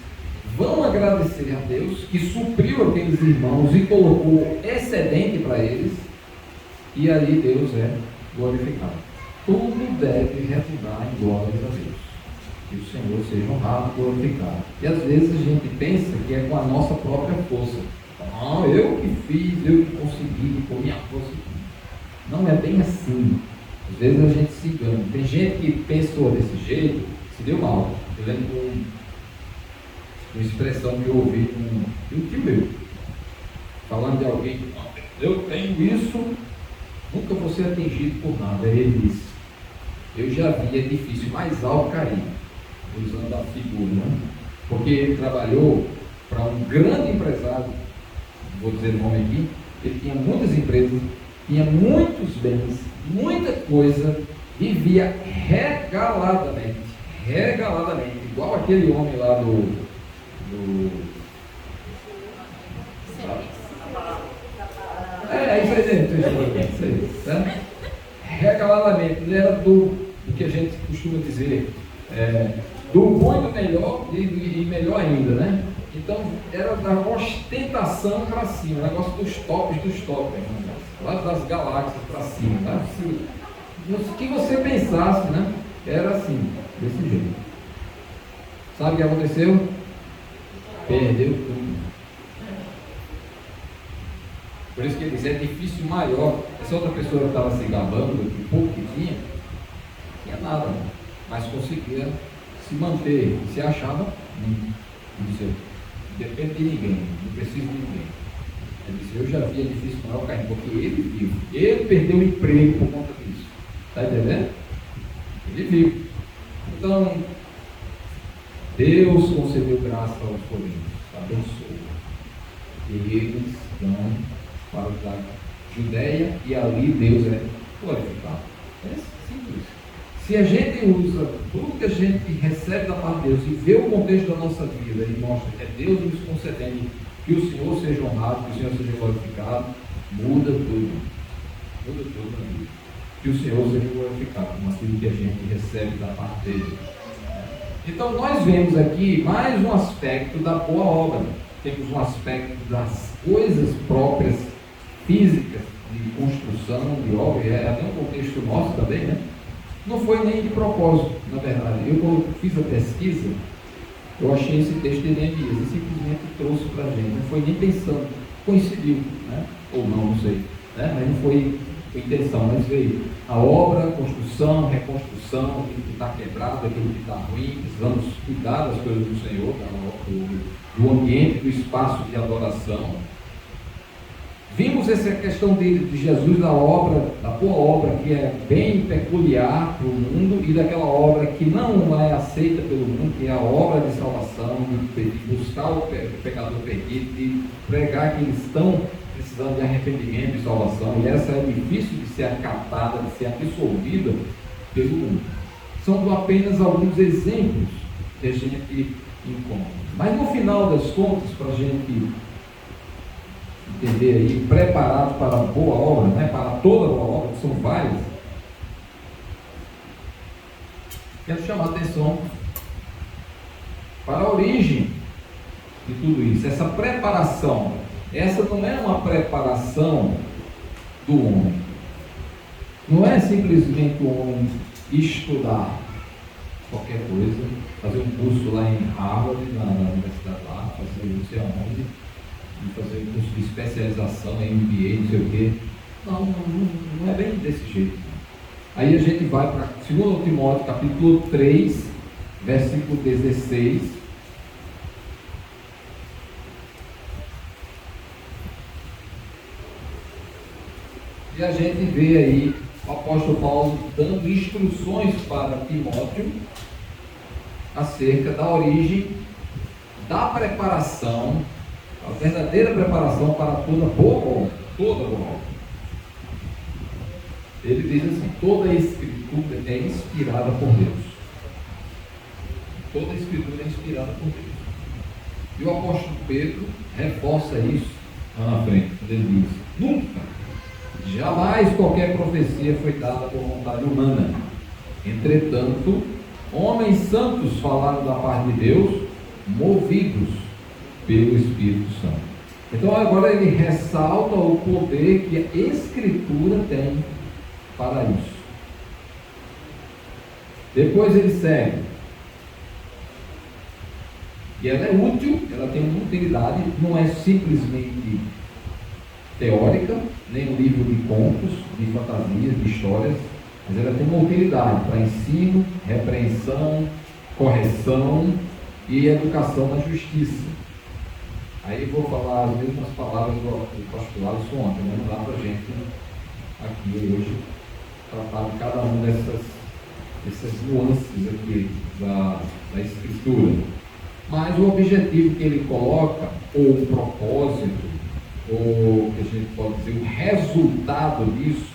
vão agradecer a Deus que supriu aqueles irmãos e colocou excedente para eles, e ali Deus é glorificado. Tudo deve redundar em glórias a Deus. Que o Senhor seja honrado e glorificado. E às vezes a gente pensa que é com a nossa própria força. Não, eu que fiz, eu que consegui, com minha força. Não é bem assim. Às vezes a gente se engana. Tem gente que pensou desse jeito, se deu mal. Eu lembro de uma expressão que eu ouvi de um tio meu, falando de alguém que, eu tenho isso, nunca vou ser atingido por nada. Ele disse, eu já vi edifício mais alto cair, usando a figura, né? Porque ele trabalhou para um grande empresário, vou dizer o nome aqui, ele tinha muitas empresas, tinha muitos bens, muita coisa, vivia regaladamente, igual aquele homem lá do isso aí, tá? Regaladamente, ele era do que a gente costuma dizer, do bom e do melhor, e melhor ainda, né? Então, era da ostentação para cima, o negócio dos tops, lá das galáxias para cima, tá? O que você pensasse, né? Era assim, desse jeito. Sabe o que aconteceu? Perdeu tudo. Por isso que ele diz, é difícil maior. Essa outra pessoa que estava se gabando do pouco que tinha nada, mas conseguia se manter, se achava disse, depende de ninguém, não preciso de ninguém. Ele disse, eu já vi edifício maior caindo, porque ele viu, ele perdeu o emprego por conta disso. Está entendendo? Ele viu. Então, Deus concedeu graça aos coríntios, abençoou. E eles vão para a Judéia e ali Deus é glorificado. É simples. Se a gente usa tudo que a gente recebe da parte de Deus e vê o contexto da nossa vida e mostra que é Deus nos concedendo que o Senhor seja honrado, que o Senhor seja glorificado, muda tudo. Muda tudo na vida. Que o Senhor seja glorificado com aquilo que a gente recebe da parte dele. Então nós vemos aqui mais um aspecto da boa obra. Temos um aspecto das coisas próprias, físicas, de construção, de obra, é até um contexto nosso também, né? Não foi nem de propósito, na verdade. Eu, quando fiz a pesquisa, eu achei esse texto de Neemias e simplesmente trouxe para a gente. Não foi nem pensando, coincidiu, né? Ou não sei. Né? Mas não foi com intenção, mas veio a obra, construção, reconstrução, aquilo que está quebrado, aquilo que está ruim, precisamos cuidar das coisas do Senhor, do ambiente, do espaço de adoração. Vimos essa questão de Jesus da obra, da boa obra que é bem peculiar para o mundo e daquela obra que não é aceita pelo mundo, que é a obra de salvação, de buscar o pecador perdido, de pregar que eles estão precisando de arrependimento e salvação, e essa é difícil de ser acatada, de ser absorvida pelo mundo. São apenas alguns exemplos que a gente encontra. Mas no final das contas, para a gente entender aí, preparados para a boa obra, né, para toda boa obra, que são várias, quero chamar a atenção para a origem de tudo isso, essa preparação. Essa não é uma preparação do homem, não é simplesmente o homem estudar qualquer coisa, fazer um curso lá em Harvard, na universidade lá, fazer não sei aonde, e fazer um curso de especialização em MBA, não sei o quê. Não é bem desse jeito. Aí a gente vai para 2 Timóteo, capítulo 3, versículo 16. E a gente vê aí o apóstolo Paulo dando instruções para Timóteo acerca da origem da preparação, a verdadeira preparação para toda boa obra, toda boa obra. Ele diz assim: toda a escritura é inspirada por Deus. Toda a escritura é inspirada por Deus. E o apóstolo Pedro reforça isso lá na frente, quando ele diz: nunca, jamais qualquer profecia foi dada por vontade humana. Entretanto, homens santos falaram da parte de Deus, movidos pelo Espírito Santo. Então agora ele ressalta o poder que a Escritura tem para isso. Depois ele segue. E ela é útil, ela tem uma utilidade, não é simplesmente teórica, nem um livro de contos, de fantasias, de histórias, mas ela tem uma utilidade para ensino, repreensão, correção e educação na justiça. Aí eu vou falar as mesmas palavras do pastor Alisson ontem, vamos lá para a gente aqui hoje tratar de cada uma dessas nuances aqui da Escritura. Mas o objetivo que ele coloca, ou o propósito, ou que a gente pode dizer, o resultado disso,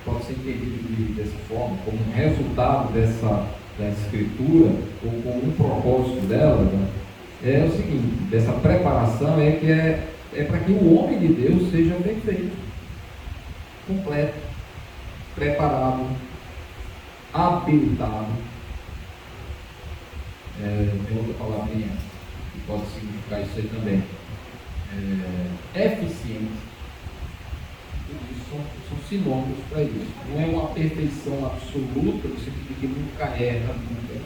pode ser entendido dessa forma, como um resultado da Escritura, ou como um propósito dela, né? É o seguinte: dessa preparação é para que o homem de Deus seja perfeito, completo, preparado, habilitado. Tem outra palavrinha que pode significar isso aí também. Eficiente. Tudo isso são sinônimos para isso. Não é uma perfeição absoluta, no sentido de que nunca erra, nunca.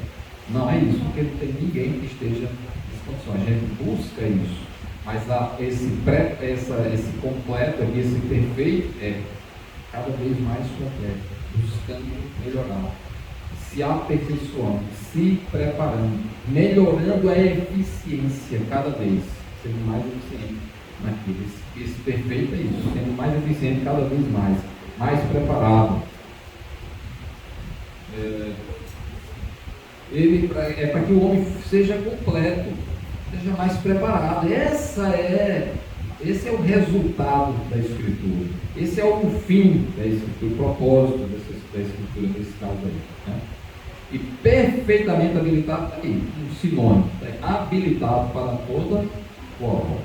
Não é isso, porque não tem ninguém que esteja nessa condição. A gente busca isso, mas esse completo aqui, esse perfeito, é cada vez mais completo, buscando melhorar, se aperfeiçoando, se preparando, melhorando a eficiência cada vez, sendo mais eficiente naquilo. Esse perfeito é isso, sendo mais eficiente cada vez mais preparado. Ele é para que o homem seja completo, seja mais preparado. Esse é o resultado da Escritura. Esse é o fim da Escritura, o propósito da Escritura nesse caso aí, né? E perfeitamente habilitado, aí, um sinônimo, né? Habilitado para toda boa obra.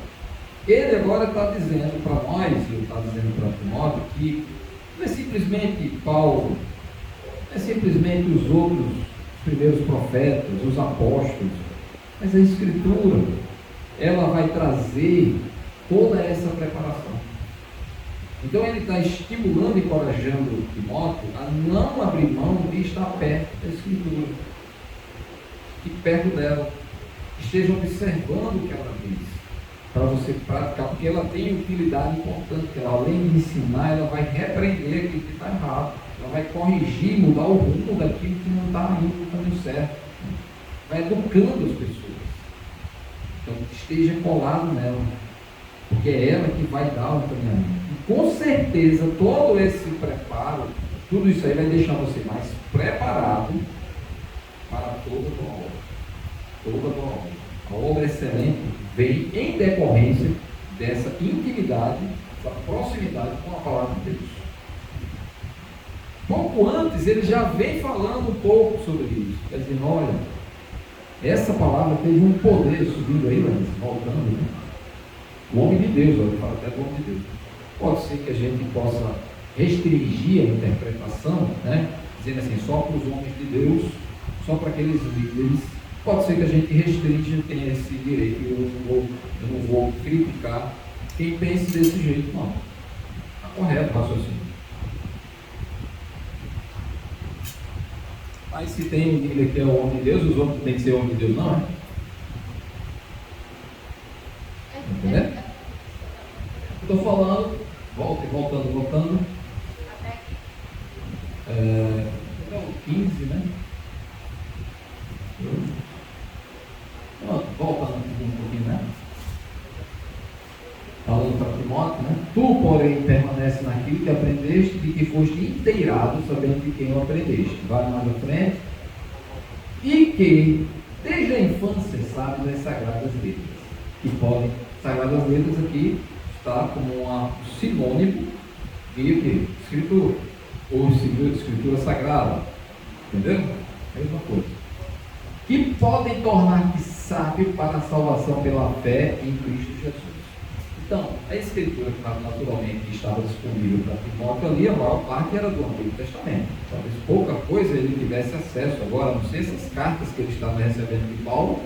Ele agora está dizendo para nós, ele está dizendo para Timóteo, que não é simplesmente Paulo, não é simplesmente os outros primeiros profetas, os apóstolos, mas a Escritura, ela vai trazer toda essa preparação. Então ele está estimulando e encorajando Timóteo a não abrir mão de estar perto da Escritura, e perto dela, esteja observando o que ela diz, para você praticar, porque ela tem utilidade importante, que ela, além de ensinar, ela vai repreender aquilo que está errado, ela vai corrigir, mudar o rumo daquilo que não está indo no caminho certo, vai educando as pessoas. Então, esteja colado nela, porque é ela que vai dar o treinamento. E com certeza, todo esse preparo, tudo isso aí vai deixar você mais preparado para toda a boa obra. Toda a boa obra. A obra excelente vem em decorrência dessa intimidade, da proximidade com a palavra de Deus. Pouco antes, ele já vem falando um pouco sobre isso. Está dizendo, olha, essa palavra teve um poder, subindo aí, voltando, né? O homem de Deus, olha, fala até do homem de Deus. Pode ser que a gente possa restringir a interpretação, né? Dizendo assim, só para os homens de Deus, só para aqueles líderes. Pode ser que a gente restringe, tenha esse direito. Eu não vou criticar quem pense desse jeito, não. Está correto o raciocínio. Mas se tem um líder que é o homem de Deus, os outros têm que ser homem de Deus, não é? Entendeu? Estou falando, voltando. É o 15, né? Voltando aqui um pouquinho, né? Falando para Timóteo, né? Tu, porém, permanece naquilo que aprendeste, de que foste inteirado, sabendo de quem o aprendeste. Vai mais à frente. E que, desde a infância, sabes as sagradas letras. Que podem, sagradas letras aqui, está como um sinônimo de o quê? Escritura. Ou escritura sagrada. Entendeu? Mesma coisa. Que podem tornar-te sábio para a salvação pela fé em Cristo Jesus. Então, a escritura que naturalmente estava disponível para Timóteo ali, a maior parte era do Antigo Testamento. Talvez pouca coisa ele tivesse acesso agora, a não ser essas cartas que ele estava recebendo de Paulo.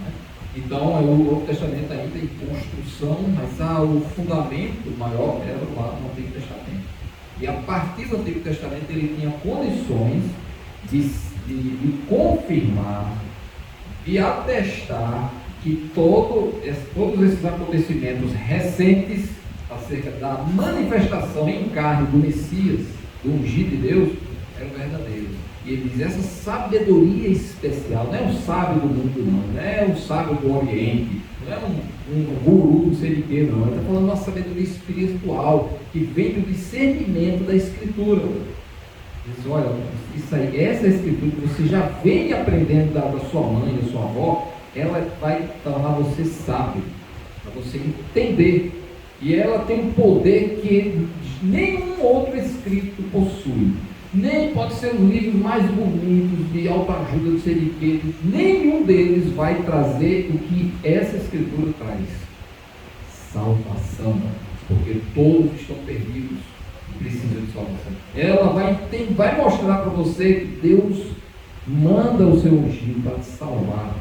Né? Então, o Novo Testamento ainda em construção, mas o fundamento maior era lá no Antigo Testamento. E a partir do Antigo Testamento ele tinha condições de confirmar, de atestar que todos esses acontecimentos recentes acerca da manifestação em carne do Messias, do ungido de Deus, eram verdadeiros. E ele diz, essa sabedoria especial, não é um sábio do mundo não é um sábio do Oriente, não é um guru, não sei de quê, não. Ele está falando de uma sabedoria espiritual, que vem do discernimento da Escritura. Diz, olha, isso aí, essa escritura que você já vem aprendendo da sua mãe, da sua avó, ela vai tornar você sábio, para você entender. E ela tem um poder que nenhum outro escrito possui. Nem pode ser os livros mais bonitos, de autoajuda, de ser de quê, nenhum deles vai trazer o que essa escritura traz. Salvação, porque todos estão perdidos. Precisa de salvação. Ela vai mostrar para você que Deus manda o seu ungido para te salvar,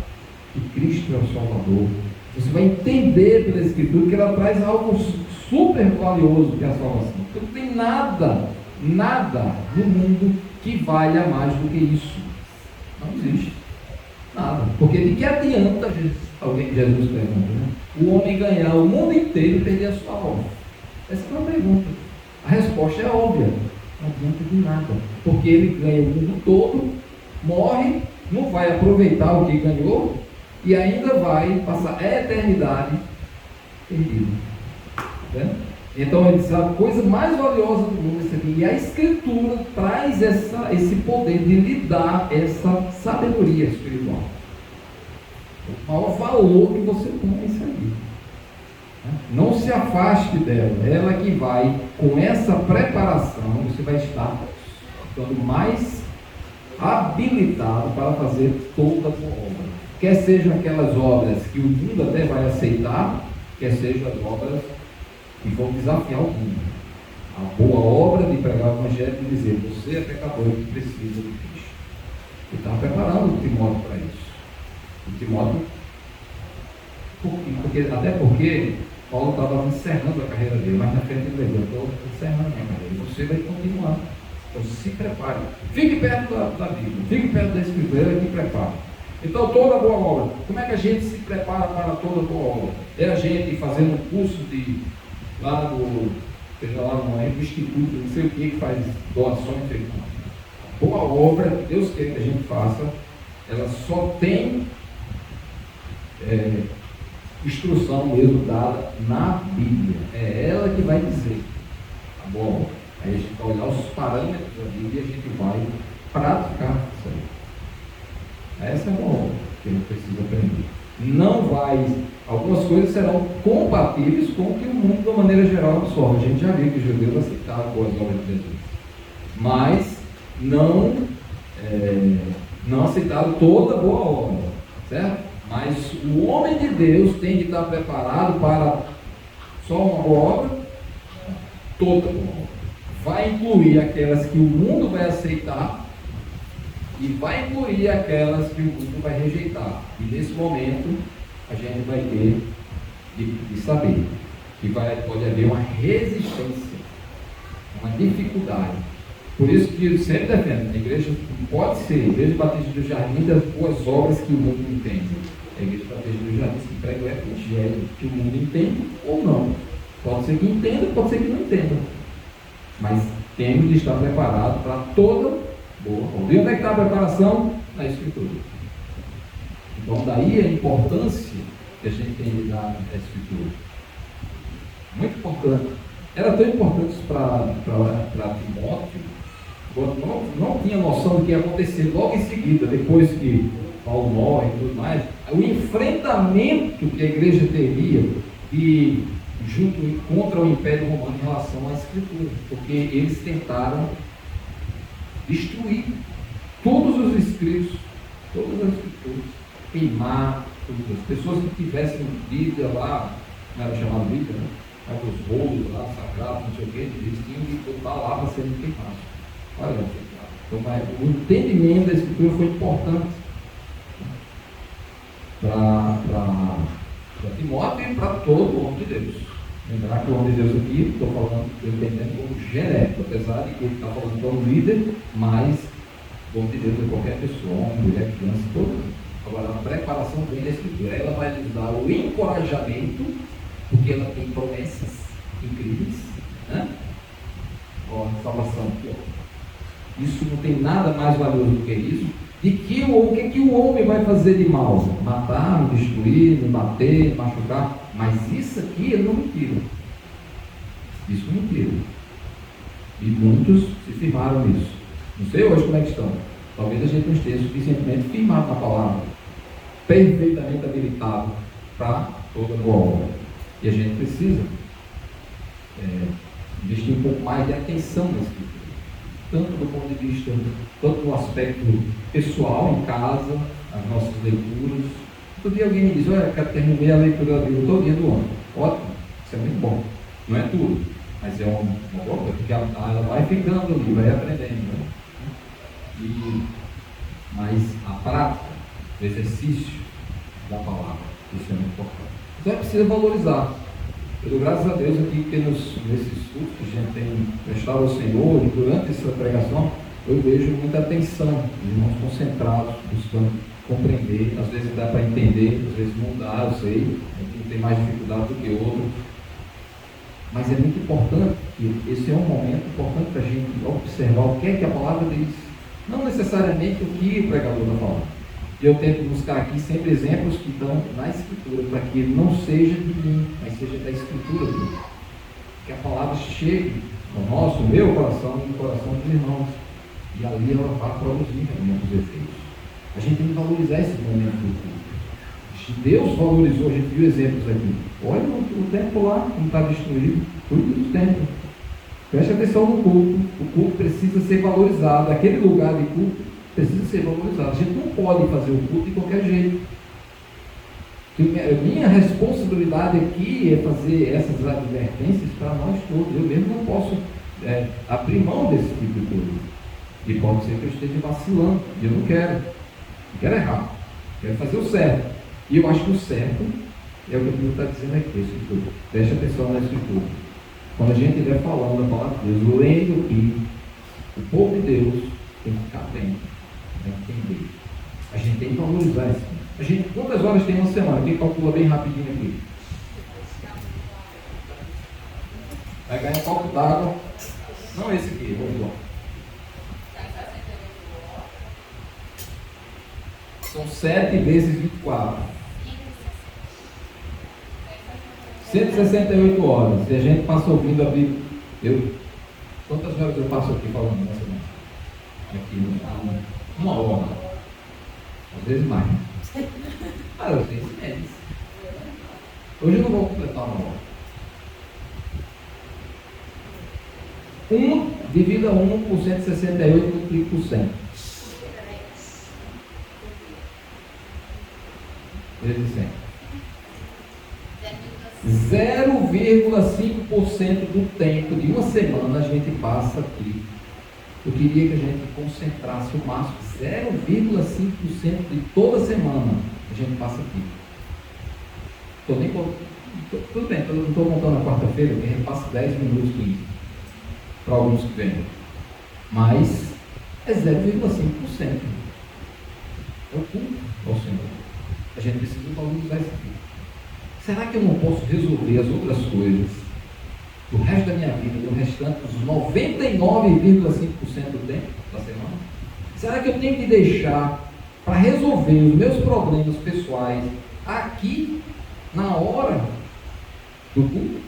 que Cristo é o Salvador. Você vai entender pela Escritura que ela traz algo super valioso, que é a salvação. Porque não tem nada no mundo que valha mais do que isso. Não existe. Nada. Porque de que adianta Jesus pergunta, né? O homem ganhar o mundo inteiro e perder a sua alma? Essa é uma pergunta. A resposta é óbvia, não adianta de nada, porque ele ganha o mundo todo, morre, não vai aproveitar o que ganhou e ainda vai passar a eternidade perdido. Tá? Então ele diz, a coisa mais valiosa do mundo é isso aqui, e a Escritura traz esse poder de lhe dar essa sabedoria espiritual. O maior valor que você tem é isso aí. Não se afaste dela, ela que vai, com essa preparação, você vai estar ficando mais habilitado para fazer toda a sua obra. Quer sejam aquelas obras que o mundo até vai aceitar, quer sejam as obras que vão desafiar o mundo. A boa obra de pregar o Evangelho e dizer, você é pecador que precisa de Cristo. Ele está preparando o Timóteo para isso. O Timóteo, até porque Paulo estava encerrando a carreira dele, mas na frente ele dizia, eu estou encerrando a minha carreira, e você vai continuar. Então se prepare. Fique perto da Bíblia, fique perto da Escritura e prepare. Então, toda boa obra, como é que a gente se prepara para toda boa obra? É a gente fazendo um curso de, lá no, seja lá no instituto, não sei o que faz doações, boa obra que Deus quer que a gente faça, ela só tem instrução mesmo dada na Bíblia. É ela que vai dizer a boa obra. Aí a gente vai olhar os parâmetros da Bíblia e a gente vai praticar isso aí. Essa é a boa obra que a gente precisa aprender. Não vai, algumas coisas serão compatíveis com o que o mundo, de uma maneira geral, absorve. A gente já viu que os judeus aceitaram boas obras de Jesus, mas não aceitaram toda boa obra, certo? Mas o homem de Deus tem de estar preparado para só uma boa obra, toda boa obra. Vai incluir aquelas que o mundo vai aceitar e vai incluir aquelas que o mundo vai rejeitar. E nesse momento a gente vai ter de saber que pode haver uma resistência, uma dificuldade. Por isso que eu sempre defendo, a igreja pode ser a Igreja Batista do Jardim das boas obras que o mundo entende. A Igreja Batista do Jardim que prega o evangelho que o mundo entende ou não. Pode ser que entenda, pode ser que não entenda. Mas temos de estar preparados para toda boa obra. E onde é que está a preparação? Na Escritura. Então daí a importância que a gente tem de dar à Escritura. Muito importante. Era tão importante para Timóteo, não tinha noção do que ia acontecer logo em seguida, depois que Paulo morre e tudo mais, o enfrentamento que a igreja teria contra o Império Romano em relação à Escritura, porque eles tentaram destruir todos os escritos, todas as Escrituras, queimar todas as pessoas que tivessem Bíblia lá, não era chamado Bíblia, né? Os rolos lá, sagrados, não sei o que, eles tinham que botar lá para serem queimados. Olha, então, o entendimento da Escritura foi importante para Timóteo e para todo o homem de Deus. Lembrar que o homem de Deus aqui, estou falando, entendendo como genérico, apesar de que ele está falando para um líder, mas o homem de Deus é qualquer pessoa, homem, mulher, criança, todo mundo. Agora, a preparação vem da Escritura, ela vai lhes dar o encorajamento, porque ela tem promessas incríveis, né? Ó, salvação aqui, ó. Isso não tem nada mais valioso do que isso. De que o que o homem vai fazer de mal? Matar, me destruir, me bater, me machucar. Mas isso aqui ele não me tira. Isso não me tira. E muitos se firmaram nisso. Não sei hoje como é que estão. Talvez a gente não esteja suficientemente firmado na palavra, perfeitamente habilitado para toda boa obra. E a gente precisa investir um pouco mais de atenção na Escritura, tanto do ponto de vista, tanto no aspecto pessoal, em casa, as nossas leituras. Todo dia alguém me diz, olha, eu terminei a leitura da Bíblia todo dia do ano. Ótimo, isso é muito bom. Não é tudo, mas é uma boa coisa, porque ela vai ficando ali, vai aprendendo. Né? Mas a prática, o exercício da palavra, isso é muito importante. Então é preciso valorizar. Eu dou graças a Deus aqui que nesses estudos que a gente tem prestado ao Senhor, e durante essa pregação, eu vejo muita atenção, irmãos concentrados, buscando compreender. Às vezes dá para entender, às vezes não dá, eu sei, um tem mais dificuldade do que outro. Mas é muito importante, que esse é um momento importante para a gente observar o que é que a palavra diz. Não necessariamente o que o pregador está falando. Eu tento buscar aqui sempre exemplos que estão na Escritura, para que não seja de mim, mas seja da Escritura dele. Que a palavra chegue no meu coração e no coração dos irmãos. E ali ela vai produzir realmente os efeitos. A gente tem que valorizar esse momento do culto. Deus valorizou, a gente viu exemplos aqui. Olha o templo lá, como está destruído. Cuide do templo. Preste atenção no culto. O culto precisa ser valorizado. Aquele lugar de culto precisa ser valorizado. A gente não pode fazer o culto de qualquer jeito. Minha responsabilidade aqui é fazer essas advertências para nós todos. Eu mesmo não posso abrir mão desse tipo de coisa. E pode ser que eu esteja vacilando. E eu não quero. Eu quero errar. Eu quero fazer o certo. E eu acho que o certo é o que a Bíblia está dizendo aqui. Escritura. Preste atenção na Escritura. Quando a gente estiver falando da palavra de Deus, lendo que o povo de Deus tem que ficar bem, tem que entender. A gente tem que valorizar isso. A gente, quantas horas tem uma semana? Quem calcula bem rapidinho aqui? Vai ganhar um copo d'água. Não esse aqui, vamos lá. São 7 vezes 24. 168 horas. E a gente passa ouvindo a Bíblia. Quantas horas eu passo aqui falando nessa semana? Aqui, uma hora. Às vezes mais. Ah, eu sei se é isso. Hoje eu não vou completar uma hora. 1 dividido a 1 por 168 multiplica por 100. Vezes 100. 0,5% do tempo de uma semana a gente passa aqui. Eu queria que a gente concentrasse o máximo. 0,5% de toda semana a gente passa aqui. Tudo bem, eu não estou contando na quarta-feira, porque a gente passa 10 minutos, 15. Para alguns que vêm. Mas é 0,5%. É o culto ao Senhor. A gente precisa valorizar isso aqui. Será que eu não posso resolver as outras coisas do resto da minha vida, do restante dos 99,5% do tempo da semana? Será que eu tenho que deixar para resolver os meus problemas pessoais aqui, na hora do culto?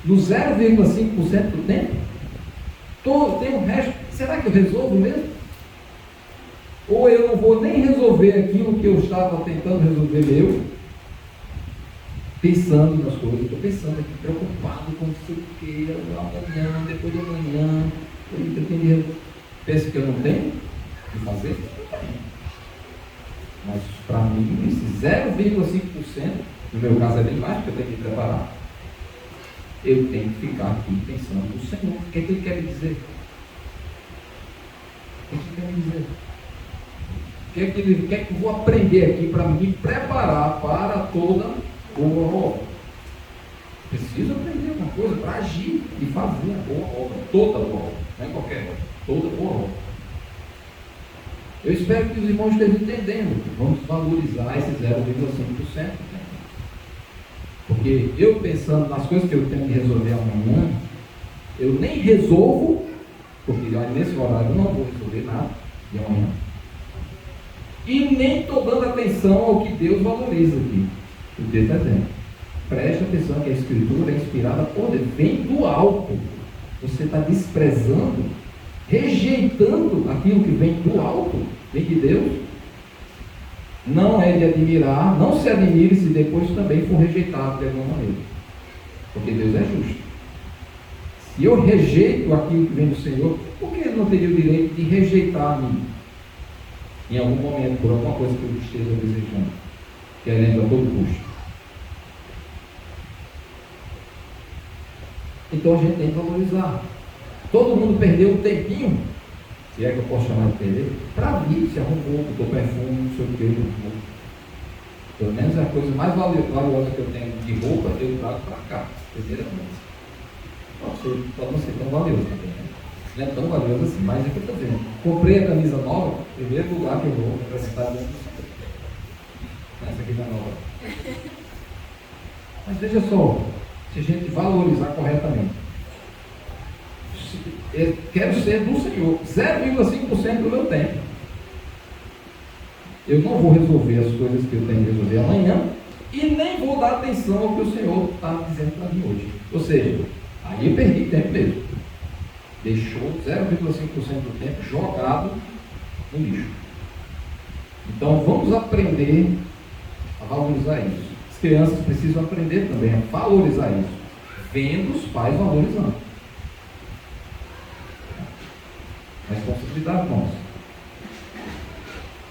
No 0,5% do tempo? Tem o resto. Será que eu resolvo mesmo? Ou eu não vou nem resolver aquilo que eu estava tentando resolver pensando nas coisas, estou pensando aqui, preocupado com o que amanhã, depois de amanhã, penso que eu não tenho o que fazer, mas para mim, esse 0,5%, no meu caso é bem mais, porque eu tenho que preparar, eu tenho que ficar aqui pensando no Senhor, o que é que Ele quer me dizer? O que Ele quer me dizer? O que é que eu vou aprender aqui para me preparar para toda boa obra? Preciso aprender alguma coisa para agir e fazer a boa obra, toda boa obra, não é qualquer obra, toda boa obra. Eu espero que os irmãos estejam entendendo. Vamos valorizar esse 0,5%. Porque eu pensando nas coisas que eu tenho que resolver amanhã, eu nem resolvo, porque nesse horário eu não vou resolver nada de amanhã. E nem estou dando atenção ao que Deus valoriza aqui. O texto está dizendo. Preste atenção que a Escritura é inspirada por Deus. Vem do alto. Você está desprezando, rejeitando aquilo que vem do alto, vem de Deus. Não é de admirar, não se admire se depois também for rejeitado de alguma maneira. Porque Deus é justo. Se eu rejeito aquilo que vem do Senhor, por que Ele não teria o direito de rejeitar a mim? Em algum momento, por alguma coisa que eu esteja desejando, querendo a todo custo. Então a gente tem que valorizar. Todo mundo perdeu um tempinho, se é que eu posso chamar de perder, para vir, se arrumou, botou perfume, não sei o que, pelo menos a coisa mais valiosa que eu tenho de roupa, eu trago para cá, primeiramente. Pode não ser tão valioso também, né? Não é tão valioso assim, mas é o que eu estou dizendo. Comprei a camisa nova, primeiro lugar que eu vou representar dentro do centro. Essa aqui não é nova. Mas veja só, se a gente valorizar corretamente, eu quero ser do Senhor, 0,5% do meu tempo. Eu não vou resolver as coisas que eu tenho que resolver amanhã e nem vou dar atenção ao que o Senhor está dizendo para mim hoje. Ou seja, aí eu perdi tempo mesmo. Deixou 0,5% do tempo jogado no lixo. Então vamos aprender a valorizar isso. As crianças precisam aprender também a valorizar isso, vendo os pais valorizando. Responsabilidade nossa. O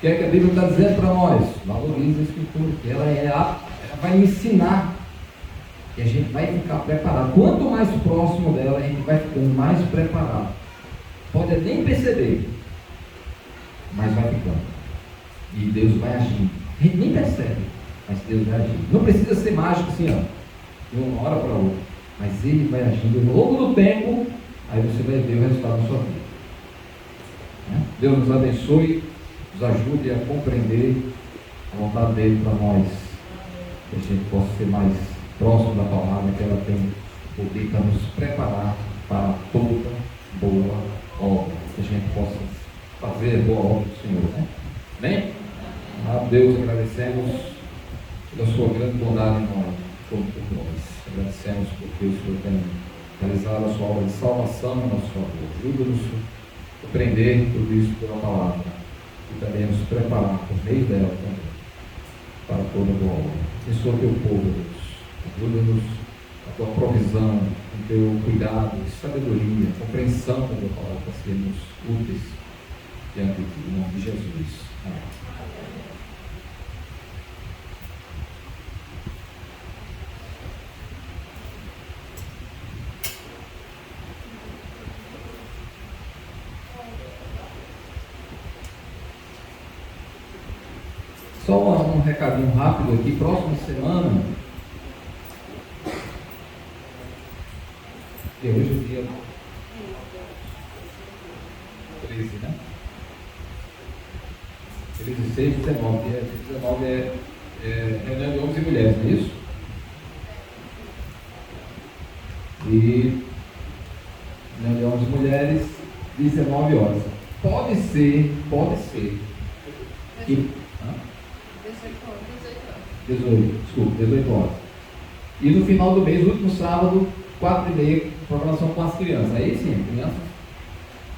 que é que a Bíblia está dizendo para nós? Valorize a Escritura, que ela vai ensinar. E a gente vai ficar preparado. Quanto mais próximo dela, a gente vai ficando mais preparado. Pode nem perceber, mas vai ficando. E Deus vai agindo. A gente nem percebe, mas Deus vai agindo. Não precisa ser mágico assim, ó, de uma hora para outra. Mas Ele vai agindo ao longo do tempo, aí você vai ver o resultado da sua vida. Deus nos abençoe nos ajude a compreender a vontade dele para nós, que a gente possa ser mais próximo da palavra, que ela tem poder para nos preparar para toda boa obra, que a gente possa fazer a boa obra do Senhor, né? Amém? A Deus agradecemos pela sua grande bondade em nós, por nós. Agradecemos porque o Senhor tem realizado a sua obra de salvação em nosso favor. Ajuda-nos a compreender tudo isso pela palavra e também nos preparar por meio dela também para toda boa obra. Abençoa teu povo, Deus. Ajuda-nos a tua provisão, o teu cuidado, sabedoria, compreensão da tua palavra para sermos úteis diante de ti, em nome de Jesus. Amém. Só um recadinho rápido aqui, próxima semana, que hoje é o dia 13, né? 13, 16, 19, dia 19 é reunião de homens e mulheres, não é isso? E reunião de homens e mulheres, 19 horas. Pode ser que... 18 horas. E no final do mês, último sábado, 4h30, programação com as crianças. Aí sim, crianças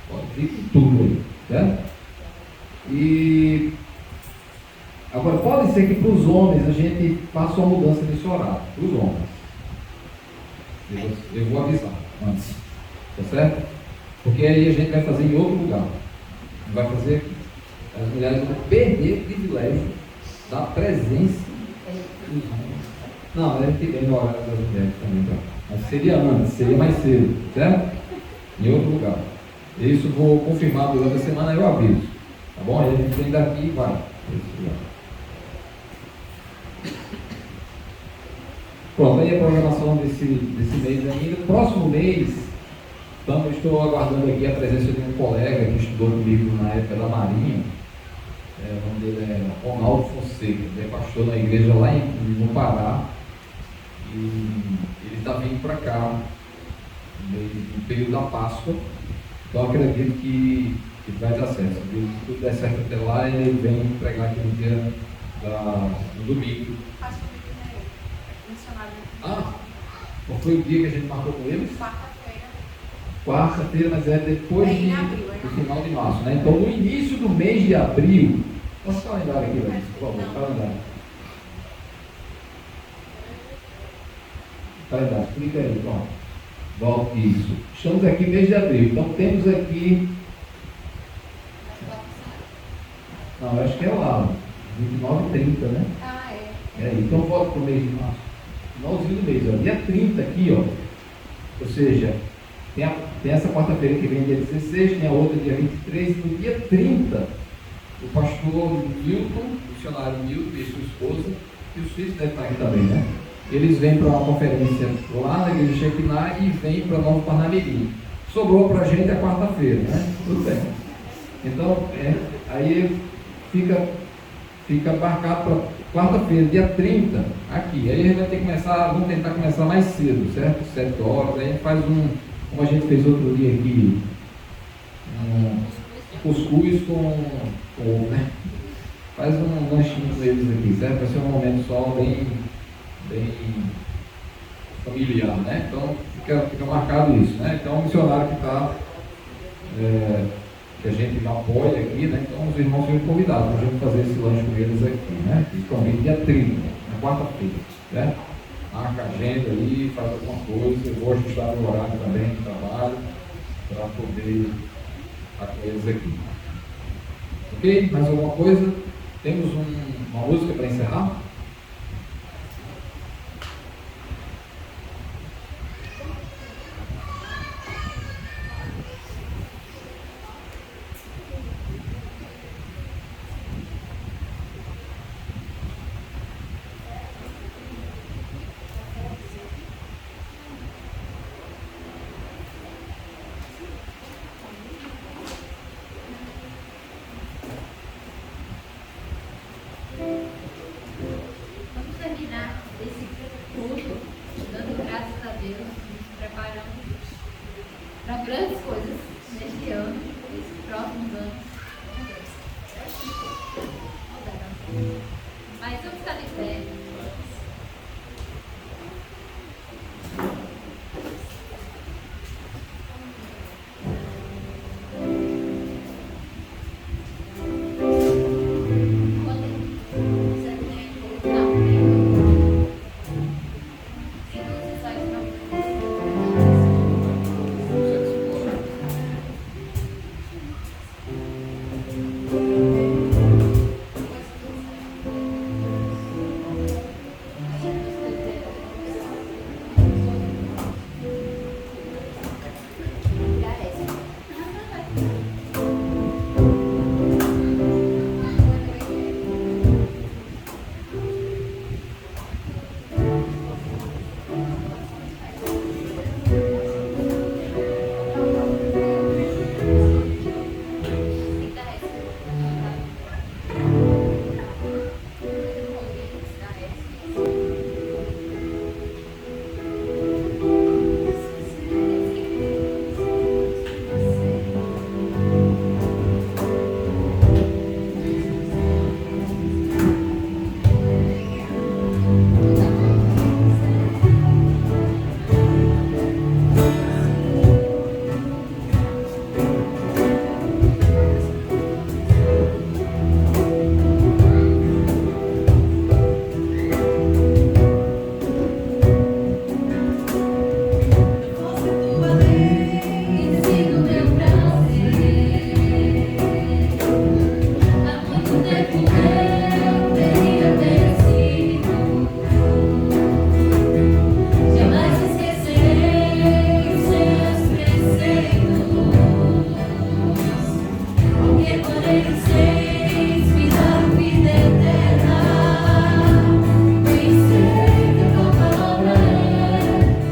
pode vir com tudo aí, certo? E agora pode ser que para os homens a gente faça uma mudança nesse horário, para os homens. Eu vou avisar antes, tá certo? Porque aí a gente vai fazer em outro lugar. Não vai fazer aqui. As mulheres vão perder o privilégio da presença. Não, deve ter bem no horário das mulheres também, tá? Mas seria antes, seria mais cedo, certo? Em outro lugar. Isso vou confirmar durante a semana, eu aviso. Tá bom? Aí a gente vem daqui e vai. Pronto, aí a programação desse mês ainda. Próximo mês, então, estou aguardando aqui a presença de um colega que estudou comigo na época da Marinha. O nome dele é Ronaldo Fonseca, ele é pastor na igreja lá no Pará, e ele está vindo para cá no período da Páscoa, então acredito que vai dar certo. Se tudo der certo até lá, ele vem pregar aqui no dia no domingo. Pastor missionário. Qual foi o dia que a gente marcou com eles? Quarta-feira, mas é depois do final de março, né? Então, no início do mês de abril, nossa calendário aqui, velho, por favor, calendário. Calendário, clica aí, pronto. Volta isso. Estamos aqui no mês de abril, então temos aqui. Não, eu acho que é lá, 29 e 30, né? Então volta para o mês de março. Finalzinho do mês, ó. Dia 30 aqui, ó. Ou seja, tem essa quarta-feira que vem dia 16, tem a outra dia 23, e no dia 30, o pastor Milton, o missionário Milton e sua esposa, e os filhos devem estar aqui também, né? Eles vêm para uma conferência lá na igreja Shekinah e vêm para Novo Parnamirim. Sobrou para a gente a quarta-feira, né? Tudo bem. Então, aí fica marcado para quarta-feira, dia 30, aqui. Aí a gente vai ter que vamos tentar começar mais cedo, certo? 7 horas, aí a gente faz como a gente fez outro dia aqui, cuscuz com ovo, né? Faz um lanchinho com eles aqui, certo? Vai ser um momento só bem familiar, né? Então fica marcado isso, né? Então o missionário que a gente apoia aqui, né? Então os irmãos foram convidados para a gente fazer esse lanche com eles aqui, né? Principalmente dia 30, na quarta-feira, né? Marca a agenda aí, faz alguma coisa, eu vou ajustar o horário também de trabalho para poder estar com eles aqui. Ok? Mais alguma coisa? Temos uma música para encerrar? grandes coisas neste ano, nesses próximos anos. Mas vamos ficar de pé.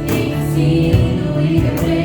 Ensino e